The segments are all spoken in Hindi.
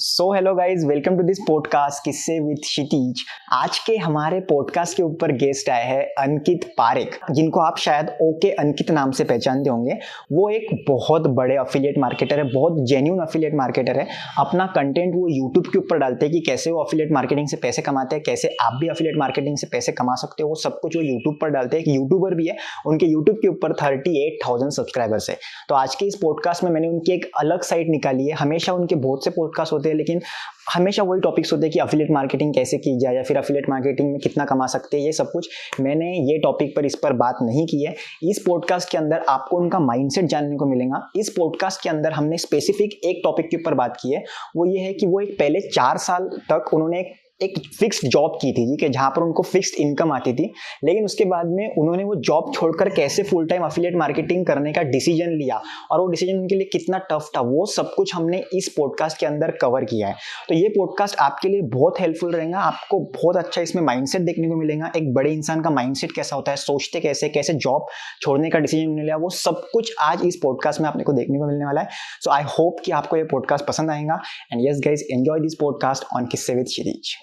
So hello guys, welcome to this podcast Kisse with Kshitij. आज के हमारे पॉडकास्ट के ऊपर गेस्ट आए हैं अंकित पारेख, जिनको आप शायद ओके अंकित नाम से पहचानते होंगे। वो एक बहुत बड़े अफिलिएट मार्केटर है, बहुत जेन्युइन अफिलिएट मार्केटर है। अपना कंटेंट वो यूट्यूब के ऊपर डालते हैं कि कैसे वो अफिलिएट मार्केटिंग से पैसे कमाते हैं, कैसे आप भी अफिलिएट मार्केटिंग से पैसे कमा सकते हो। वो सब कुछ वो यूट्यूब पर डालते हैं। एक यूट्यूबर भी है, उनके यूट्यूब के ऊपर 38,000 सब्सक्राइबर्स है। तो आज के इस पॉडकास्ट में मैंने उनकी एक अलग साइड निकाली है। हमेशा उनके बहुत से पॉडकास्ट होते हैं, लेकिन हमेशा वही टॉपिक्स होते हैं कि अफिलिएट मार्केटिंग कैसे की जाए या फिर अफिलिएट मार्केटिंग में कितना कमा सकते हैं। ये सब कुछ मैंने ये टॉपिक पर इस पर बात नहीं की है। इस पॉडकास्ट के अंदर आपको उनका माइंडसेट जानने को मिलेगा। इस पॉडकास्ट के अंदर हमने स्पेसिफिक एक टॉपिक के ऊपर बात की है। वो ये है कि वो एक पहले 4 साल तक उन्होंने एक फिक्स्ड जॉब की थी जी, कि जहां पर उनको फिक्स्ड इनकम आती थी। लेकिन उसके बाद में उन्होंने वो जॉब छोड़कर कैसे फुल टाइम अफिलिएट मार्केटिंग करने का डिसीजन लिया और वो डिसीजन उनके लिए कितना टफ था, वो सब कुछ हमने इस पॉडकास्ट के अंदर कवर किया है। तो ये पॉडकास्ट आपके लिए बहुत हेल्पफुल रहेगा। आपको बहुत अच्छा इसमें माइंडसेट देखने को मिलेगा। एक बड़े इंसान का माइंडसेट कैसा होता है, सोचते कैसे जॉब छोड़ने का डिसीजन लिया, वो सब कुछ आज इस पॉडकास्ट में आपने को देखने को मिलने वाला है। सो आई होप कि आपको ये पॉडकास्ट पसंद आएगा। And yes guys, enjoy this podcast on किस्से विद क्षितिज।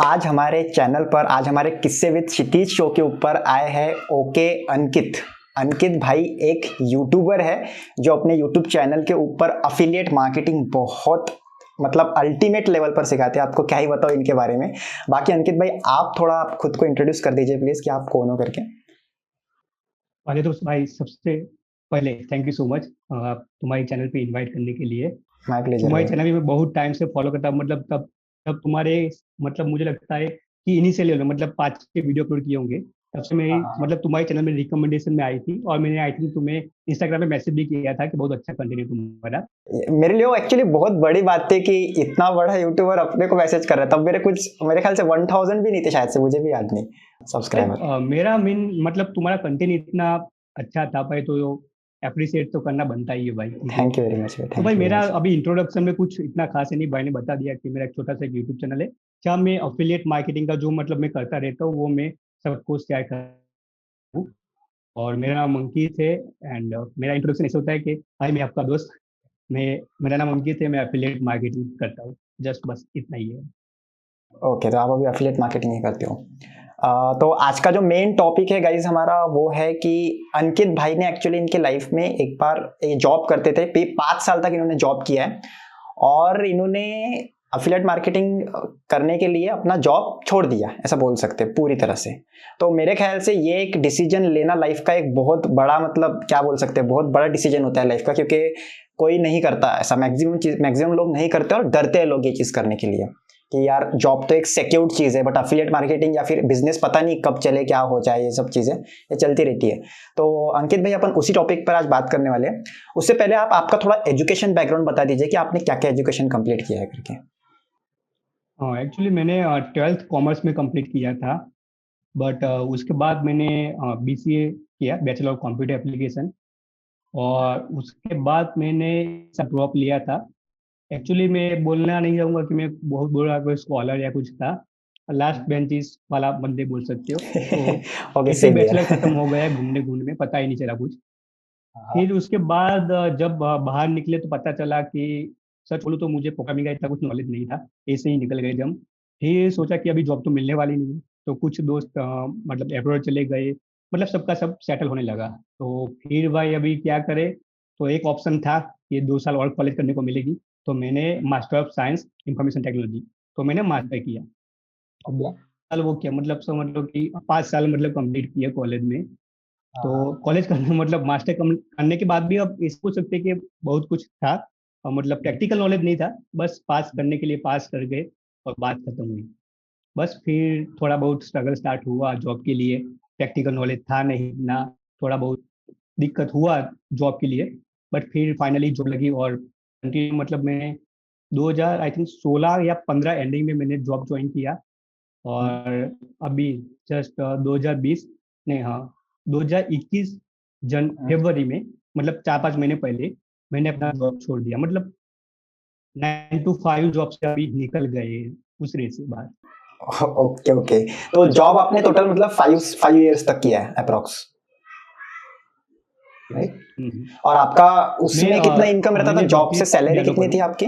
आज हमारे चैनल पर, आज हमारे किस्से विद क्षितिज शो के ऊपर आए हैं ओके अंकित। अंकित भाई एक यूट्यूबर है जो अपने यूट्यूब चैनल के ऊपर अफिलिएट मार्केटिंग बहुत अल्टीमेट लेवल पर सिखाते हैं। आपको क्या ही बताओ इनके बारे में। बाकी अंकित भाई, आप थोड़ा खुद को इंट्रोड्यूस कर दीजिए प्लीज, कि आप कौन हो करके। पहले तो भाई सबसे पहले थैंक यू सो मच तुम्हारे चैनल पे इनवाइट करने के लिए। तुम्हारे चैनल भी मैं बहुत टाइम से फॉलो करता हूँ। तब तुम्हारे मुझे लगता है कि इनिशियली 5 के वीडियो अपलोड किए होंगे। तब से मेरी तुम्हारे चैनल में रिकमेंडेशन में आई थी और मैंने आई थिंक तुम्हें इंस्टाग्राम पे मैसेज भी किया था कि बहुत अच्छा कंटेंट है तुम्हारा। मेरे लिए वो एक्चुअली बहुत बड़ी बात थी कि इतना बड़ा यूट्यूबर अपने को मैसेज कर रहा है। तब मेरे ख्याल से 1000 भी नहीं थे शायद से, मुझे भी याद नहीं सब्सक्राइबर। मेरा तुम्हारा कंटेंट इतना अच्छा था भाई, तो अप्रिशिएट तो करना बनता ही है भाई। Thank you very much. तो भाई मेरा अभी इंट्रोडक्शन में कुछ इतना खास है नहीं। भाई ने बता दिया कि मेरा एक छोटा सा यूट्यूब चैनल है जहाँ मैं अफिलिएट मार्केटिंग का जो मैं करता रहता हूँ वो मैं सबको शेयर करता हूँ। और मेरा नाम अंकित है। एंड मेरा इंट्रोडक्शन ऐसा होता है कि भाई मैं आपका दोस्त, मेरा नाम अंकित है, मैं अफिलिएट मार्केटिंग करता हूँ। जस्ट बस इतना ही है। ओके, तो आप अभी अफिलिएट मार्केटिंग ही करते हो। तो आज का जो मेन टॉपिक है गाइज हमारा, वो है कि अंकित भाई ने एक्चुअली इनके लाइफ में एक बार जॉब करते थे। 5 साल तक इन्होंने जॉब किया है और इन्होंने अफिलिएट मार्केटिंग करने के लिए अपना जॉब छोड़ दिया, ऐसा बोल सकते हैं पूरी तरह से। तो मेरे ख्याल से ये एक डिसीजन लेना लाइफ का एक बहुत बड़ा क्या बोल सकते हैं, बहुत बड़ा डिसीजन होता है लाइफ का, क्योंकि कोई नहीं करता ऐसा। मैक्सिमम लोग नहीं करते और डरते हैं लोग ये चीज़ करने के लिए कि यार जॉब तो एक सिक्योर्ड चीज़ है, बट अफिलिएट मार्केटिंग या फिर बिजनेस पता नहीं कब चले, क्या हो जाए, ये सब चीज़ें ये चलती रहती है। तो अंकित भाई, अपन उसी टॉपिक पर आज बात करने वाले हैं। उससे पहले आप आपका थोड़ा एजुकेशन बैकग्राउंड बता दीजिए कि आपने क्या क्या एजुकेशन कंप्लीट किया है करके। एक्चुअली मैंने 12th कॉमर्स में कंप्लीट किया था, बट उसके बाद मैंने BCA किया, बैचलर ऑफ कंप्यूटर एप्लीकेशन। और उसके बाद मैंने सब ड्रॉप लिया था। एक्चुअली मैं बोलना नहीं चाहूँगा कि मैं बहुत बड़ा कोई स्कॉलर या कुछ था, लास्ट बेंचेस वाला बंदे बोल सकते हो। तो ओके, ऐसे बैचलर खत्म हो गया, घूमने घूमने में पता ही नहीं चला कुछ। फिर उसके बाद जब बाहर निकले तो पता चला कि सच बोलूं तो मुझे प्रोग्रामिंग का इतना कुछ नॉलेज नहीं था। ऐसे ही निकल गए जब। फिर सोचा कि अभी जॉब तो मिलने वाली नहीं है, तो कुछ दोस्त अब्रॉड चले गए, सबका सब सेटल होने लगा। तो फिर भाई अभी क्या करे, तो एक ऑप्शन था कि 2 साल और कॉलेज करने को मिलेगी। तो मैंने master of science information technology, तो मैंने मास्टर किया। अब साल वो किया, समझ लो कि 5 साल कंप्लीट किया कॉलेज में। तो कॉलेज करने मास्टर करने के बाद भी अब इस पूछ सकते कि बहुत कुछ था, और प्रैक्टिकल नॉलेज नहीं था, बस पास करने के लिए पास कर गए और बात खत्म हुई। बस फिर थोड़ा बहुत स्ट्रगल स्टार्ट हुआ जॉब के लिए। प्रैक्टिकल नॉलेज था नहीं ना, थोड़ा बहुत दिक्कत हुआ जॉब के लिए। बट फिर फाइनली जॉब लगी और कंटिन्यू मैं 2000 आई थिंक 16 या 15 एंडिंग में मैंने जॉब ज्वाइन किया। और अभी जस्ट 2020 नहीं, हाँ 2021 फरवरी में, 4-5 महीने पहले मैंने अपना जॉब छोड़ दिया। 9 to 5 जॉब से अभी निकल गए उस रेस से बाहर। Okay okay. तो जॉब आपने टोटल मतलब 5 5 इयर्स तक किया है अप्रोक्स, राइट? और आपका उसमें कितना इनकम रहता था मैंने जॉब से, सैलरी डियालो कितनी थी करूँ आपकी?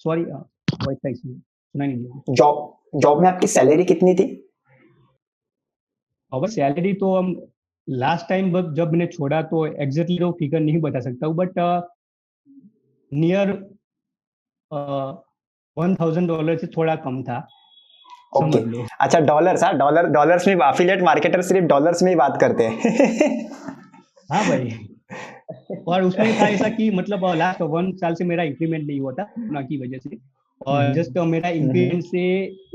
सॉरी वॉइस का इशू सुना नहीं दिया। जॉब जॉब में आपकी सैलरी कितनी थी? और सैलरी तो हम लास्ट टाइम जब मैंने छोड़ा तो एग्जैक्टली वो फिगर नहीं बता सकता हूँ, बट नियर $1,000 से थोड़ा कम था, ओके, समझ लो। अच्छा डॉलर्स, हाँ डॉलर, डॉलर्स में अफिलिएट मार्केटर सिर्फ डॉलर्स में ही बात करते हैं। हाँ भाई। और उसमें था ऐसा कि मतलब लास्ट 1 साल से मेरा इंक्रीमेंट नहीं हुआ था कोरोना की वजह से। और जस्ट मेरा इंक्रीमेंट से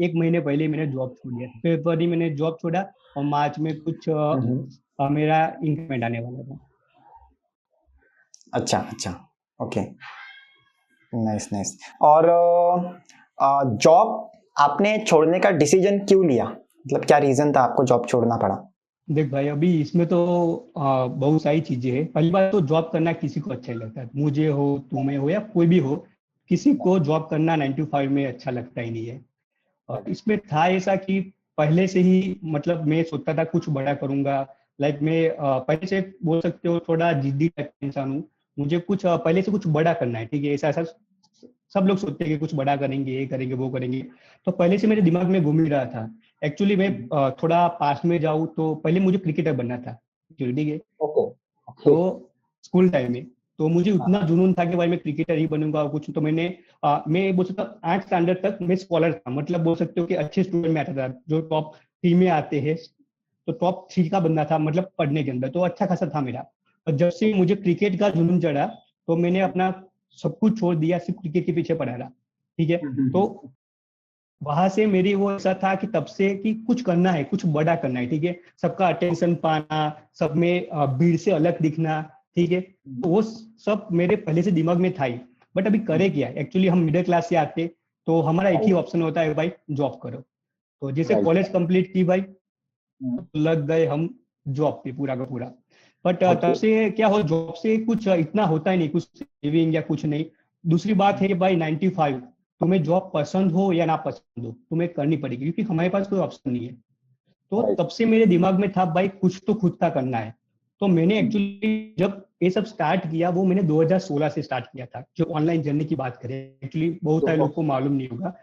1 महीने पहले मैंने जॉब छोड़ दिया, फरवरी मैंने जॉब छोड़ा और मार्च में कुछ मेरा इंक्रीमेंट आने वाला था। अच्छा अच्छा, ओके, नाइस नाइस। और जॉब आपने छोड़ने का डिसीजन क्यों लिया, मतलब क्या रीजन था आपको जॉब छोड़ना पड़ा? देख भाई, अभी इसमें तो बहुत सारी चीजें हैं। पहली बात तो जॉब करना किसी को अच्छा नहीं लगता है, मुझे हो, तुम्हें हो, या कोई भी हो, किसी को जॉब करना 9 to 5 में अच्छा लगता ही नहीं है। और इसमें था ऐसा कि पहले से ही मतलब मैं सोचता था कुछ बड़ा करूंगा। लाइक मैं पहले से बोल सकते हो थोड़ा जिद्दी टाइप का इंसान हूँ। मुझे कुछ पहले से कुछ बड़ा करना है, ठीक है, ऐसा ऐसा सब लोग सोचते हैं कि कुछ बड़ा करेंगे, ये करेंगे, वो करेंगे। तो पहले से मेरे दिमाग में घूम ही रहा था। एक्चुअली मैं थोड़ा पास में जाऊँ तो पहले मुझे क्रिकेटर बनना था, ठीक है। Okay okay. तो स्कूल टाइम में तो मुझे उतना जुनून था कि भाई मैं क्रिकेटर ही बनूंगा और कुछ। तो मैं बोल सकता हूँ 8 स्टैंडर्ड तक मैं स्कॉलर था, मतलब बोल सकते हो कि अच्छे स्टूडेंट में आता था, जो टॉप 3 में आते हैं। तो टॉप 3 का बंदा था, मतलब पढ़ने के अंदर तो अच्छा खासा था मेरा। और जब से मुझे क्रिकेट का जुनून चढ़ा तो मैंने अपना सब कुछ छोड़ दिया, सिर्फ क्रिकेट के पीछे पड़ा रहा, ठीक है। तो वहां से मेरी वो ऐसा था कि तब से कि कुछ करना है, कुछ बड़ा करना है, ठीक है। सबका अटेंशन पाना, सब में भीड़ से अलग दिखना, ठीक है। तो वो सब मेरे पहले से दिमाग में था ही। बट अभी करे क्या, एक्चुअली हम मिडिल क्लास से आते तो हमारा एक ही ऑप्शन होता है, भाई जॉब करो। तो जैसे कॉलेज कंप्लीट की भाई, लग गए हम जॉब पे पूरा का पूरा। बट तब से क्या हो, जॉब से कुछ इतना होता ही नहीं, कुछ सेविंग या कुछ नहीं। दूसरी बात है कि भाई 9 to 5, तुम्हें जॉब पसंद हो या ना पसंद हो, तुम्हें करनी पड़ेगी, क्योंकि हमारे पास कोई ऑप्शन नहीं है। तो तब से मेरे दिमाग में था भाई कुछ तो खुद का करना है। तो मैंने एक्चुअली जब ये सब स्टार्ट किया, वो मैंने 2016 से स्टार्ट किया था। जो ऑनलाइन जर्नी की बात करें, एक्चुअली बहुत सारे लोगों को मालूम नहीं होगा,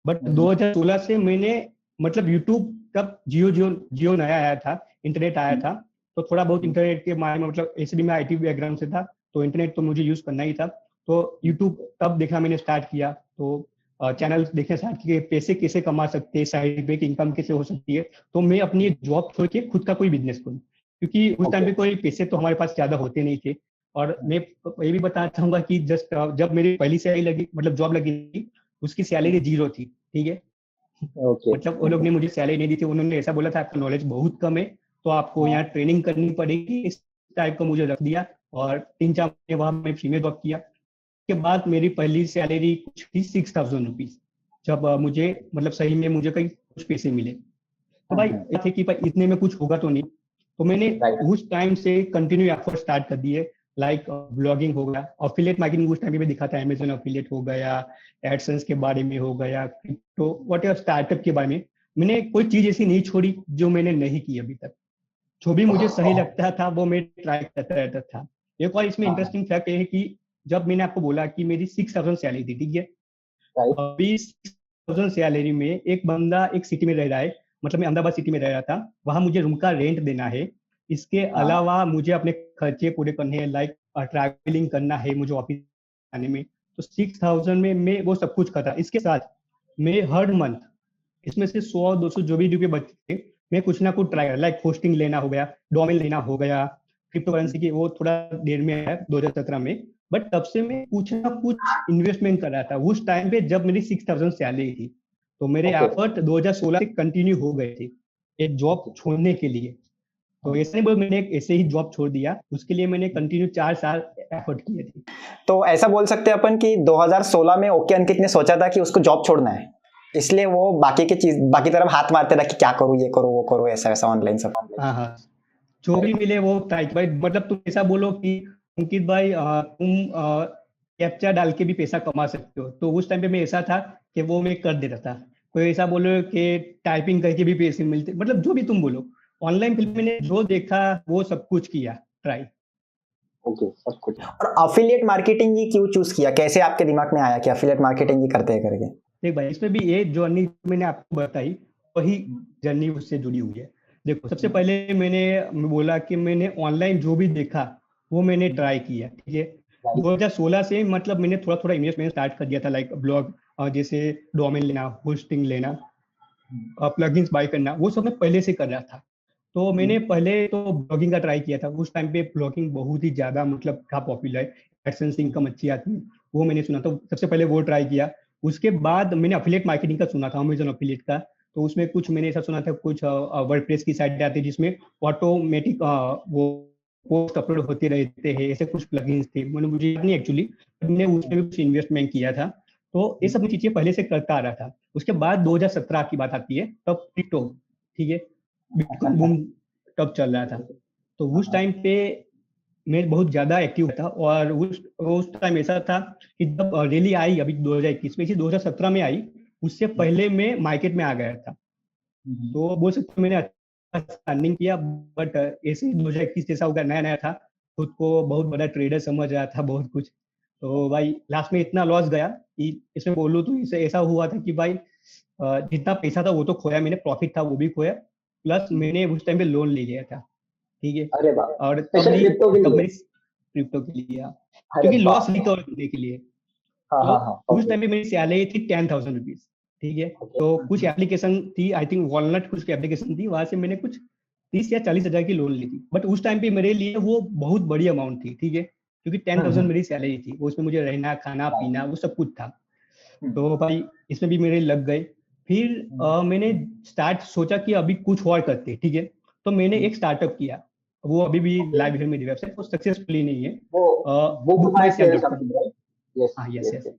बट 2016 से मैंने मतलब यूट्यूब, तब जियो जियो जियो नया आया था, इंटरनेट आया था। तो थोड़ा बहुत इंटरनेट के बारे में, मतलब ऐसे भी मैं आईटी बैकग्राउंड से था, तो इंटरनेट तो मुझे यूज करना ही था। तो यूट्यूब तब देखना मैंने स्टार्ट किया। तो चैनल देखने स्टार्ट किए, पैसे कैसे कमा सकते हैं, साइड पे इनकम कैसे हो सकती है। तो मैं अपनी जॉब छोड़ के खुद का कोई बिजनेस करूँ, क्योंकि उस टाइम पे कोई पैसे तो हमारे पास ज्यादा होते नहीं थे। और मैं ये भी बताना चाहूंगा कि जस्ट जब मेरी पहली सैलरी लगी, मतलब जॉब लगी, उसकी सैलरी 0 थी, ठीक है। मतलब वो लोग ने मुझे सैलरी नहीं दी थी, उन्होंने ऐसा बोला था आपका नॉलेज बहुत कम है, तो आपको यहाँ ट्रेनिंग करनी पड़ेगी, इस टाइप का मुझे रख दिया। और 3 4 महीने वहां मैं फ्री में जॉब किया। के बाद मेरी पहली सैलरी कुछ थी 6,000 रुपीज, जब मुझे मतलब सही में मुझे कहीं कुछ पैसे मिले। तो भाई ये थे कि भाई इतने में कुछ होगा तो नहीं। तो मैंने उस टाइम से कंटिन्यू एफर्ट स्टार्ट कर दिए। लाइक ब्लॉगिंग हो गया, अफिलिएट मार्केटिंग उस टाइम पे दिखाता है, अमेजन अफिलिएट हो गया, एडसेंस के बारे में हो गया, क्रिप्टो वट स्टार्टअप के बारे में। मैंने कोई चीज ऐसी नहीं छोड़ी जो मैंने नहीं की अभी तक। जो भी मुझे सही लगता था वो मैं ट्राई करता रहता था। एक और इसमें इंटरेस्टिंग फैक्ट ये है कि जब मैंने आपको बोला कि मेरी 6,000 सैलरी थी, ठीक है। अभी 6,000 सैलरी में एक बंदा एक सिटी में रह रहा है, मतलब मैं अहमदाबाद सिटी में रह रहा था, वहां मुझे रूम का रेंट देना है। इसके अलावा मुझे अपने खर्चे पूरे करने हैं, लाइक ट्रैवलिंग करना है मुझे ऑफिस आने में। तो 6,000 में मैं वो सब कुछ करता। इसके साथ मैं हर मंथ इसमें से 100 200 जो भी रुपये बचते थे, मैं कुछ ना कुछ ट्राई कर, लाइक होस्टिंग लेना हो गया, डोमेन लेना हो गया, क्रिप्टो करेंसी की वो थोड़ा देर में है 2017 में। बट तब से मैं कुछ ना कुछ इन्वेस्टमेंट कर रहा था उस टाइम पे जब मेरी 6,000 सैलरी थी। तो मेरे एफर्ट 2016 से कंटिन्यू हो गए थे एक जॉब छोड़ने के लिए। तो ऐसे नहीं बोल मैंने ऐसे ही जॉब छोड़ दिया, उसके लिए मैंने कंटिन्यू 4 साल एफर्ट किए थे। तो ऐसा बोल सकते हैं अपन कि 2016 में ओके अंकित ने सोचा था कि उसको जॉब छोड़ना है, इसलिए वो बाकी तरफ हाथ मारते था कि क्या करूँ, ये करूँ, वो करूँ, ऐसा वैसा ऑनलाइन सब। हाँ हाँ, जो भी मिले वो ट्राई भाई। मतलब तुम ऐसा बोलो कि अंकित भाई तुम कैप्चा डाल के भी पैसा कमा सकते हो, तो उस टाइम पे मैं ऐसा था कि वो मैं कर देता था। कोई ऐसा बोलो कि टाइपिंग करके भी पैसे मिलते, मतलब जो भी तुम बोलो, ऑनलाइन फिल्म मैंने जो देखा वो सब कुछ किया ट्राई। ओके, सब कुछ। और अफिलिएट मार्केटिंग ही क्यों चूज किया, कैसे आपके दिमाग में आया कि अफिलिएट मार्केटिंग ही करते हैं करके? देख भाई, इसमें भी ये जर्नी मैंने आपको बताई, वही जर्नी उससे जुड़ी हुई है। देखो, सबसे पहले मैं बोला कि मैंने ऑनलाइन जो भी देखा वो मैंने ट्राई किया, ठीक है। 2016 से मतलब मैंने थोड़ा थोड़ा इन्वेस्टमेंट स्टार्ट कर दिया था, लाइक ब्लॉग, जैसे डोमेन लेना, होस्टिंग लेना, प्लगइन्स बाय करना, वो सब मैं पहले से कर रहा था। तो मैंने पहले तो ब्लॉगिंग का ट्राई किया था। उस टाइम पे ब्लॉगिंग बहुत ही ज्यादा मतलब था पॉपुलर, एडसेंस इनकम अच्छी आती है, वो मैंने सुना, तो सबसे पहले वो ट्राई किया। उसके बाद मैंने अफिलिएट मार्केटिंग का सुना था, अमेजन अफिलिएट का। तो उसमें कुछ मैंने ऐसा सुना था, कुछ वर्डप्रेस की साइट आती है जिसमें ऑटोमेटिक वो पोस्ट अपलोड होते रहते हैं, ऐसे कुछ प्लगइन्स थे, मुझे याद नहीं एक्चुअली, मैंने उसमें भी कुछ इन्वेस्टमेंट किया था। तो ये सब चीजें पहले से करता आ रहा था। उसके बाद 2017 की बात आती है, तब टिकटॉक, ठीक है, बिटकॉइन बूम तब चल रहा था। तो उस टाइम पे मैं बहुत ज्यादा एक्टिव था, और उस टाइम ऐसा था कि जब रैली आई अभी 2021 में, 2017 में आई, उससे पहले मैं मार्केट में आ गया था। तो बोल सकते हो मैंने अच्छा अर्निंग किया, बट ऐसे ही 2021 जैसा होगा, नया नया था, खुद को बहुत बड़ा ट्रेडर समझ रहा था, बहुत कुछ। तो भाई लास्ट में इतना लॉस गया कि इसमें बोलूँ तो इसे ऐसा हुआ था कि भाई जितना पैसा था वो तो खोया मैंने, प्रॉफिट था वो भी खोया, प्लस मैंने उस टाइम पे लोन ले लिया था, ठीक है। अरे बाप, और स्पेशल क्रिप्टो के तब लिए? मेरी क्रिप्टो के लिए, हाँ, अरे क्योंकि लॉस बाप, रिकवर करने के लिए। हाँ तो हाँ हाँ, उस ओके टाइम पे मेरी सैलरी थी 10,000 रुपीज, ठीक है। ओके। तो कुछ एप्लीकेशन थी, आई थिंक वॉलनट कुछ एप्लीकेशन थी, वहां से मैंने कुछ 30 या 40 हजार की लोन ली थी। बट उस टाइम पे मेरे लिए वो बहुत बड़ी अमाउंट थी, ठीक है, क्योंकि 10,000 मेरी सैलरी थी, वो उसमें मुझे रहना खाना पीना वो सब कुछ था। तो भाई इसमें भी मेरे लग गए। फिर मैंने स्टार्ट सोचा कि अभी कुछ और करते, ठीक है। तो मैंने एक स्टार्टअप किया, वो अभी भी लाइव है मेरी वेबसाइट, वो सक्सेसफुली नहीं है, वो book book my my sell share dot com. Something, right? Yes हाँ, यस यस यस। यस।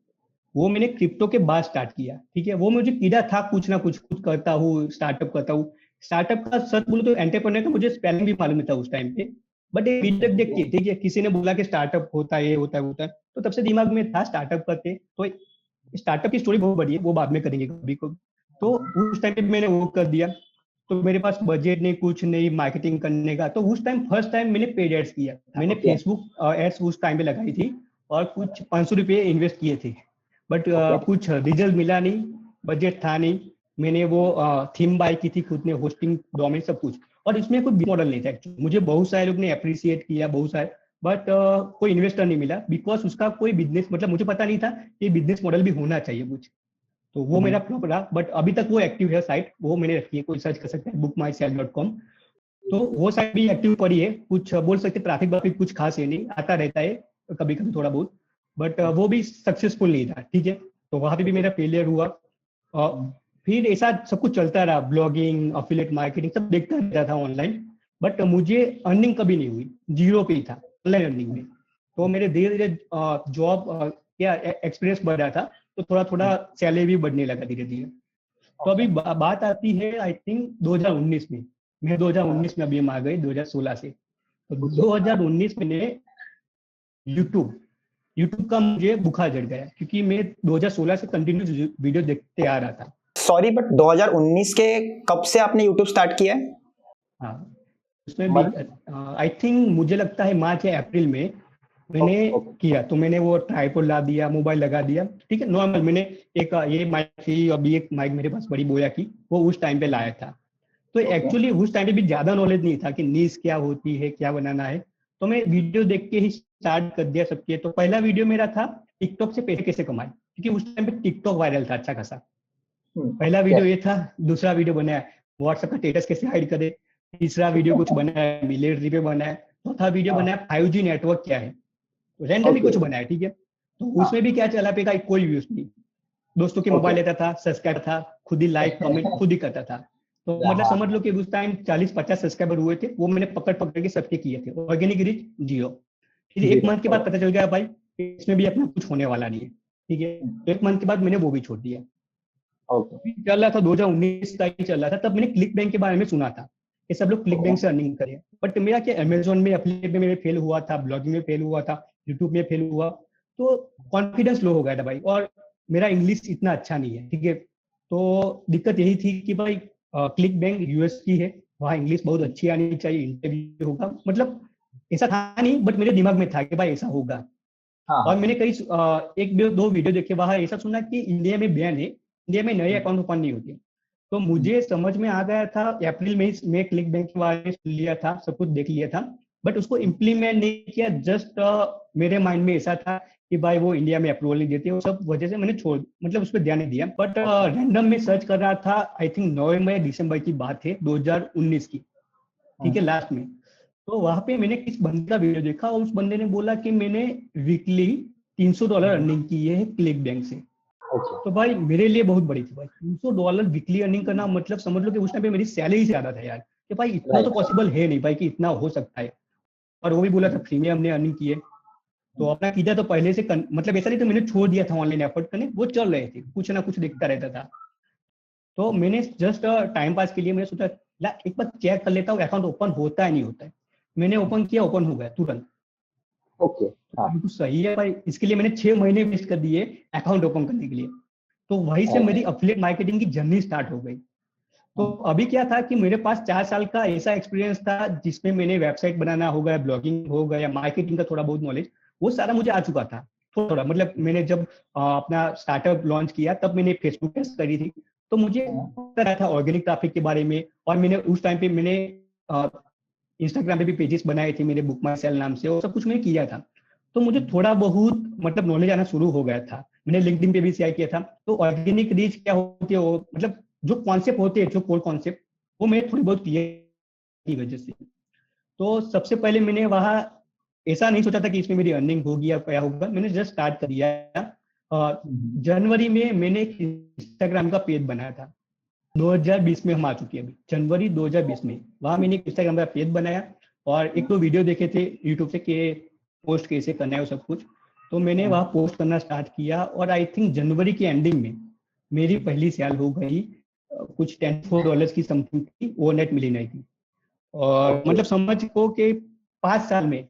वो मैंने क्रिप्टो के बाद स्टार्ट किया, ठीक है। वो मुझे कीड़ा था, कुछ ना कुछ कुछ करता हूँ, स्टार्टअप करता हूँ। स्टार्टअप का सच बोलूं तो एंटरप्रेन्योर का मुझे स्पेलिंग भी मालूम नहीं था उस टाइम पे, बट एक वीडियो देख के, ठीक है, किसी ने बोला कि स्टार्टअप होता है, ये होता है, होता है, तो तब से दिमाग में था स्टार्टअप करते। तो स्टार्टअप की स्टोरी बहुत बड़ी है, वो बाद में करेंगे कभी को। तो उस टाइम पे मैंने वो कर दिया। तो मेरे पास बजट नहीं, कुछ नहीं मार्केटिंग करने का। तो उस टाइम फर्स्ट टाइम मैंने पेड एड्स किया, मैंने ओके फेसबुक एड्स उस टाइम पे लगाई थी, और कुछ 500 रुपये इन्वेस्ट किए थे। बट ओके कुछ रिजल्ट मिला नहीं, बजट था नहीं। मैंने वो थीम बाय की थी खुद ने, होस्टिंग डोमेन सब कुछ, और इसमें कोई मॉडल नहीं था एक्चुअली। मुझे बहुत सारे लोग ने अप्रिशिएट किया, बहुत सारे, बट कोई इन्वेस्टर नहीं मिला, बिकॉज उसका कोई बिजनेस, मतलब मुझे पता नहीं था कि बिजनेस मॉडल भी होना चाहिए कुछ। तो वो मेरा फ्लॉप रहा, बट अभी तक वो एक्टिव है साइट, वो मैंने रखी है, कोई सर्च कर सकते हैं, bookmysell.com। तो वो साइट भी एक्टिव पड़ी है, कुछ बोल सकते ट्रैफिक वाफिक कुछ खास है नहीं, आता रहता है कभी कभी थोड़ा बहुत, बट वो भी सक्सेसफुल नहीं था, ठीक है। तो वहां पे भी मेरा फेलियर हुआ। और फिर ऐसा सब कुछ चलता रहा, ब्लॉगिंग, अफिलिएट मार्केटिंग सब देखता रहता था ऑनलाइन, बट मुझे अर्निंग कभी नहीं हुई, जीरो पे ही था ऑनलाइन अर्निंग में। तो मेरे धीरे धीरे जॉब क्या एक्सपीरियंस बढ़ रहा था, तो थोड़ा थोड़ा सैलरी भी बढ़ने लगा धीरे धीरे। तो अभी बात आती है आई थिंक 2019 में, मैं 2019 में अभी हम आ गए 2016 से। तो 2019 में यूट्यूब यूट्यूब का मुझे बुखार चढ़ गया, क्योंकि मैं 2016 से कंटिन्यूस वीडियो देखते आ रहा था। सॉरी, बट 2019 के कब से आपने यूट्यूब स्टार्ट किया है? हाँ, उसमें भी आई थिंक मुझे लगता है मार्च या अप्रैल में मैंने किया। तो मैंने वो ट्राइपॉड ला दिया, मोबाइल लगा दिया, ठीक है, नॉर्मल। मैंने एक ये माइक थी, अभी एक माइक मेरे पास बड़ी बोया की, वो उस टाइम पे लाया था। तो एक्चुअली उस टाइम पे भी ज्यादा नॉलेज नहीं था कि नीस क्या होती है, क्या बनाना है। तो मैं वीडियो देख के ही स्टार्ट कर दिया सबके। तो पहला वीडियो मेरा था टिकटॉक से पैसे कैसे कमाए, क्योंकि उस टाइम पे टिकटॉक वायरल था अच्छा खासा। पहला वीडियो ये था। दूसरा वीडियो बनाया व्हाट्सएप का स्टेटस कैसे हाइड करे। तीसरा वीडियो कुछ बनाया मिलिट्री पे बनाया। चौथा वीडियो बनाया 5G नेटवर्क क्या है, रैंडमली कुछ बनाया, ठीक है। तो उसमें भी क्या चला पे का कोई व्यूज नहीं, दोस्तों के मोबाइल लेता था, सब्सक्राइब था, खुद ही लाइक कमेंट खुद ही करता था। तो मतलब समझ लो कि उस टाइम 40-50 सब्सक्राइबर हुए थे, वो मैंने पकड़ पकड़ के सबके किए थे, ऑर्गेनिक रीच जीरो। फिर एक मंथ के बाद पता चल गया भाई इसमें भी अपना कुछ होने वाला नहीं है, ठीक है। तो एक मंथ के बाद मैंने वो भी छोड़ दिया। चल रहा था 2019 का ही चल रहा था, तब मैंने क्लिक बैंक के बारे में सुना था कि सब लोग क्लिक बैंक से अर्निंग करें। बट मेरा क्या, अमेजोन में एफिलिएट में मेरे फेल हुआ था, ब्लॉगिंग में फेल हुआ था, यूट्यूब में फेल हुआ, तो कॉन्फिडेंस लो हो गया था भाई। और मेरा इंग्लिश इतना अच्छा नहीं है, ठीक है। तो दिक्कत यही थी कि भाई क्लिक बैंक यूएस की है, वहाँ इंग्लिश बहुत अच्छी आनी चाहिए, इंटरव्यू होगा, मतलब ऐसा था नहीं, बट मेरे दिमाग में था कि भाई ऐसा होगा। हाँ और हाँ मैंने कई एक दो वीडियो देखे, वहाँ ऐसा सुना कि इंडिया में बैन है, इंडिया में नए अकाउंट ओपन नहीं होते। तो मुझे समझ में आ गया था अप्रैल में ही, मैं क्लिक बैंक के बारे में सुन लिया था, सब कुछ देख लिया था, बट उसको इम्प्लीमेंट नहीं किया। जस्ट मेरे माइंड में ऐसा था कि भाई वो इंडिया में अप्रूवल नहीं देते, वो सब वजह से मैंने छोड़, मतलब उस पर ध्यान नहीं दिया। बट रैंडम में सर्च कर रहा था, आई थिंक नवंबर या दिसंबर की बात है, 2019 की, ठीक है, लास्ट में। तो वहां पे मैंने किस बंदे का वीडियो देखा और उस बंदे ने बोला कि मैंने वीकली $300 अर्निंग की है क्लिक बैंक से। ओके तो भाई मेरे लिए बहुत बड़ी थी भाई, $300 वीकली अर्निंग करना, मतलब समझ लो कि उस टाइम पे मेरी सैलरी से ज्यादा था यार, कि भाई इतना तो राइट पॉसिबल है नहीं भाई कि इतना हो सकता है। और वो भी बोला था फ्री में हमने अर्निंग की है, तो अपना किया तो पहले से मतलब ऐसा नहीं तो मैंने छोड़ दिया था ऑनलाइन एफर्ट करने, वो चल रहे थे, कुछ ना कुछ दिखता रहता था। तो मैंने जस्ट टाइम पास के लिए मैंने सोचा ला एक बार चेक कर लेता हूँ अकाउंट ओपन होता है नहीं होता है। मैंने ओपन किया, ओपन हो गया तुरंत। ओके हाँ बिल्कुल सही है भाई, इसके लिए मैंने 6 महीने वेस्ट कर दिए अकाउंट ओपन करने के लिए। तो वहीं से राइट मेरी अफिलिएट मार्केटिंग की जर्नी स्टार्ट हो गई। तो अभी क्या था कि मेरे पास 4 साल का ऐसा एक्सपीरियंस था जिसमें मैंने वेबसाइट बनाना हो गया, ब्लॉगिंग हो गया, मार्केटिंग का थोड़ा बहुत नॉलेज, वो सारा मुझे आ चुका था। थोड़ा मतलब मैंने जब अपना स्टार्टअप लॉन्च किया तब मैंने फेसबुक टेस्ट करी थी, तो मुझे पता रहा था ऑर्गेनिक ट्रैफिक के बारे में। और मैंने उस टाइम पे मैंने इंस्टाग्राम पे भी पेजेस बनाए थे मेरे, बुक माई सेल नाम से, और सब कुछ मैंने किया था। तो मुझे थोड़ा बहुत मतलब नॉलेज आना शुरू हो गया था। मैंने लिंक्डइन पे भी शेयर किया था। तो ऑर्गेनिक रीच क्या होती है, वो मतलब जो कॉन्सेप्ट होते हैं, जो कोर कॉन्सेप्ट, वो मैं थोड़ी बहुत क्लियर की वजह से। तो सबसे पहले मैंने वहाँ ऐसा नहीं सोचा था कि इसमें मेरी अर्निंग होगी या क्या होगा, मैंने जस्ट स्टार्ट कर दिया। जनवरी में मैंने एक इंस्टाग्राम का पेज बनाया था, 2020 में हम आ चुके हैं अभी, जनवरी 2020 में। वहां मैंने एक इंस्टाग्राम का पेज बनाया और एक दो वीडियो देखे थे यूट्यूब से कि पोस्ट कैसे करना है वो सब कुछ। तो मैंने वहाँ पोस्ट करना स्टार्ट किया और आई थिंक जनवरी की एंडिंग में मेरी पहली सेल हो गई। कुछ $10 की समथिंग की, ओवरनाइट मिली नहीं थी। और ओके मतलब समझ को कि 5 साल में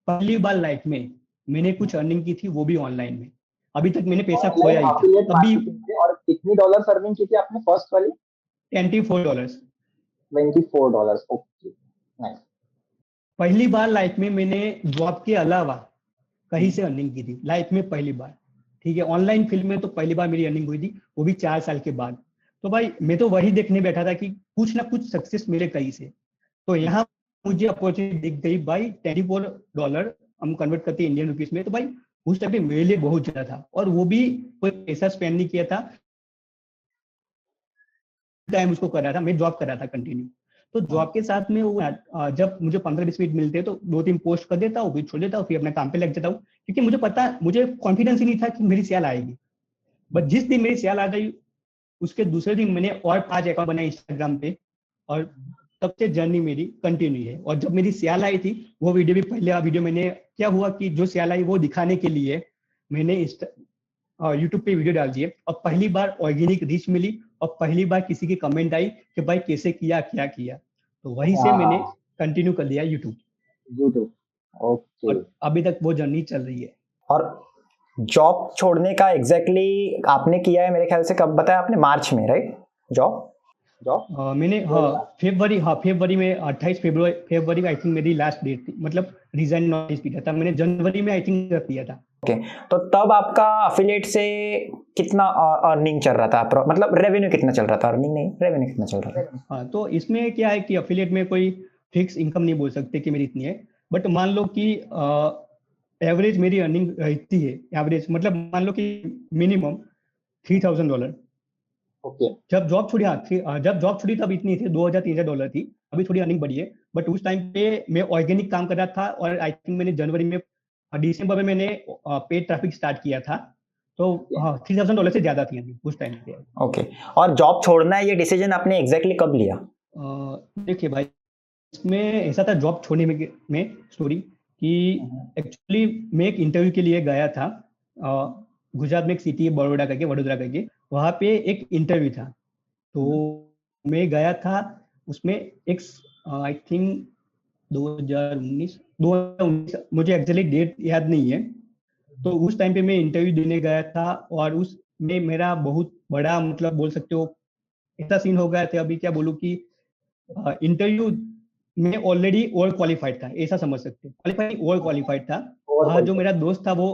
पहली बार लाइफ में मैंने कुछ अर्निंग की थी, वो भी ऑनलाइन में। अभी तक मैंने पैसा खोया ऑनलाइन ही था एफिलिएट तभी। मार्केटिंग से। और कितनी डॉलर अर्निंग की थी आपने फर्स्ट वाली? $24। $24। Okay nice. पहली बार लाइफ में मैंने जॉब के अलावा कहीं से अर्निंग की थी, लाइफ में पहली बार। ठीक है, ऑनलाइन फील्ड में तो पहली बार मेरी अर्निंग हुई थी, वो भी 4 साल के बाद। तो भाई मैं तो वही देखने बैठा था कि कुछ ना कुछ सक्सेस मिले कहीं से। तो यहाँ मुझे अपॉर्चुनिटी दिख गई भाई, $24 हम कन्वर्ट करते हैं इंडियन रुपीज में, तो भाई उस टाइम पे मेरे लिए बहुत ज्यादा था। और वो भी कोई पैसा स्पेंड नहीं किया था, टाइम उसको कर रहा था, मैं जॉब कर रहा था कंटिन्यू। तो जॉब के साथ में वो जब मुझे 15-20 मिनट मिलते तो 2-3 पोस्ट कर देता हूँ, फिर छोड़ देता हूँ, फिर अपने काम पे लग जाता हूँ, क्योंकि मुझे पता, मुझे कॉन्फिडेंस ही नहीं था कि मेरी सेल आएगी। बट जिस दिन मेरी सेल आ गई, उसके दूसरे दिन मैंने और 5 अकाउंट बनाए इंस्टाग्राम पे, और तब से जर्नी मेरी कंटिन्यू है। और जब मेरी सेल आई थी, वो वीडियो भी पहले वीडियो मैंने, क्या हुआ कि जो सेल आई वो दिखाने के लिए मैंने यूट्यूब पे वीडियो डाल दिए, और पहली बार ऑर्गेनिक रीच मिली, और पहली बार किसी की कमेंट आई कि भाई कैसे किया, क्या किया। तो वहीं से हाँ मैंने हाँ कंटिन्यू कर लिया यूट्यूब, यूट्यूब। ओके और अभी तक वो जर्नी चल रही है। और जॉब छोड़ने का आपने किया है मेरे ख्याल से, कब बताया आपने, मार्च में, राइट? जॉब जॉब मैंने फरवरी में 28 फरवरी में आई थिंक मेरी लास्ट डेट थी, मतलब रिजाइन नोटिस दिया था मैंने, जनवरी में आई थिंक दिया था। ओके। तो तब आपका अफिलिएट से कितना अर्निंग चल रहा था, मतलब रेवेन्यू कितना चल रहा था, अर्निंग नहीं, रेवेन्यू कितना चल रहा था? हाँ, तो इसमें क्या है कि अफिलिएट में कोई फिक्स इनकम नहीं बोल सकते कि मेरी इतनी है, बट मान लो कि एवरेज मेरी अर्निंग रहती है, एवरेज मतलब मान लो कि मिनिमम $3,000। ओके जब जॉब छुड़ी, हाँ, जब जॉब छुड़ी तब इतनी थी, $2,000-3,000 थी। अभी थोड़ी अर्निंग बढ़ी है, बट उस टाइम पे मैं ऑर्गेनिक काम कर रहा था, और आई थिंक मैंने जनवरी में, दिसंबर में मैंने पेड ट्रैफिक स्टार्ट किया था। तो हाँ, $3,000 से ज्यादा थी अभी उस टाइम पे। ओके। और जॉब छोड़ना है, ये डिसीजन आपने एग्जैक्टली कब लिया? देखिए भाई, इसमें ऐसा था जॉब छोड़ने में स्टोरी कि एक्चुअली मैं एक इंटरव्यू के लिए गया था, गुजरात में एक सिटी है वडोदरा करके, वहाँ पे एक इंटरव्यू था। तो मैं गया था, उसमें एक आई थिंक 2019 मुझे एक्चुअली डेट याद नहीं है। तो उस टाइम पे मैं इंटरव्यू देने गया था, और उस में मेरा बहुत बड़ा मतलब बोल सकते हो ऐसा सीन हो गया था, अभी क्या बोलूँ कि इंटरव्यू में ऑलरेडी ओवर क्वालिफाइड था, ऐसा समझ सकते हो। क्वालिफाइड ओवर क्वालिफाइड था। और वहाँ जो मेरा दोस्त था वो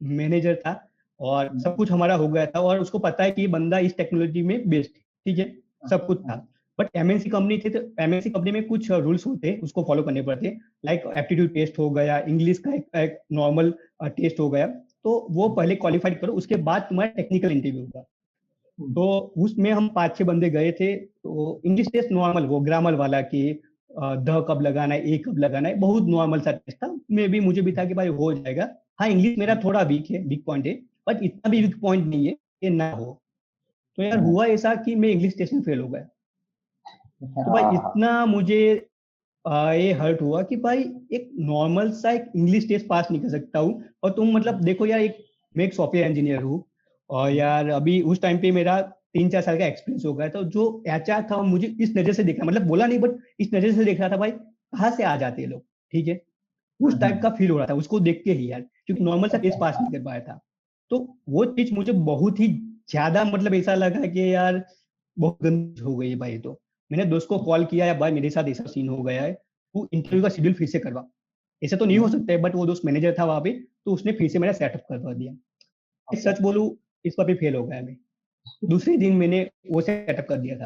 मैनेजर था और सब कुछ हमारा हो गया था और उसको पता है कि ये बंदा इस टेक्नोलॉजी में बेस्ट है, ठीक है, सब कुछ था। बट एमएनसी कंपनी थी तो एमएनसी कंपनी में कुछ रूल्स होते उसको फॉलो करने पड़ते, लाइक एप्टीट्यूड टेस्ट हो गया, इंग्लिश का एक नॉर्मल टेस्ट हो गया, तो वो पहले क्वालिफाइड करो, उसके बाद तुम्हारा टेक्निकल इंटरव्यू होगा। तो उसमें हम 5-6 बंदे गए थे। तो इंग्लिश टेस्ट नॉर्मल, वो ग्रामर वाला कि द कब लगाना है, ए कब लगाना है, बहुत नॉर्मल सा टेस्ट था। मैं भी मुझे भी था कि भाई हो जाएगा। हाँ, इंग्लिश मेरा थोड़ा वीक है, वीक पॉइंट है, बट इतना भी वीक पॉइंट नहीं है कि ना हो। तो यार हुआ ऐसा कि मैं इंग्लिश टेस्ट में फेल हो गया। तो भाई हाँ इतना मुझे ये हर्ट हुआ कि भाई एक नॉर्मल सा एक इंग्लिश टेस्ट पास नहीं कर सकता हूँ। और तुम मतलब देखो यार, मैं एक सॉफ्टवेयर इंजीनियर हूँ और यार अभी उस टाइम पे मेरा 3-4 साल का एक्सपीरियंस हो गया था। जो एचआर था वो मुझे इस नजर से देख रहा, मतलब बोला नहीं बट इस नजर से देख रहा था, भाई कहाँ से आ जाते हैं लोग, ठीक है, उस टाइप का फील हो रहा था उसको देख के ही यार, क्योंकि नॉर्मल सा टेस्ट पास नहीं कर पाया था। तो वो चीज मुझे बहुत ही ज्यादा मतलब ऐसा लगा कि यार बहुत गंदी हो गई है भाई। तो मैंने दोस्त को कॉल किया, या भाई मेरे साथ ऐसा सीन हो गया है, तू इंटरव्यू का शेड्यूल फिर से करवा। ऐसा तो नहीं हो सकता है, बट वो दोस्त मैनेजर था वहां पे, तो उसने फिर से मेरा सेटअप करवा दिया। सच बोलूं, इस पर भी फेल हो गया मैं। दूसरे दिन मैंने वो सेटअप कर दिया था।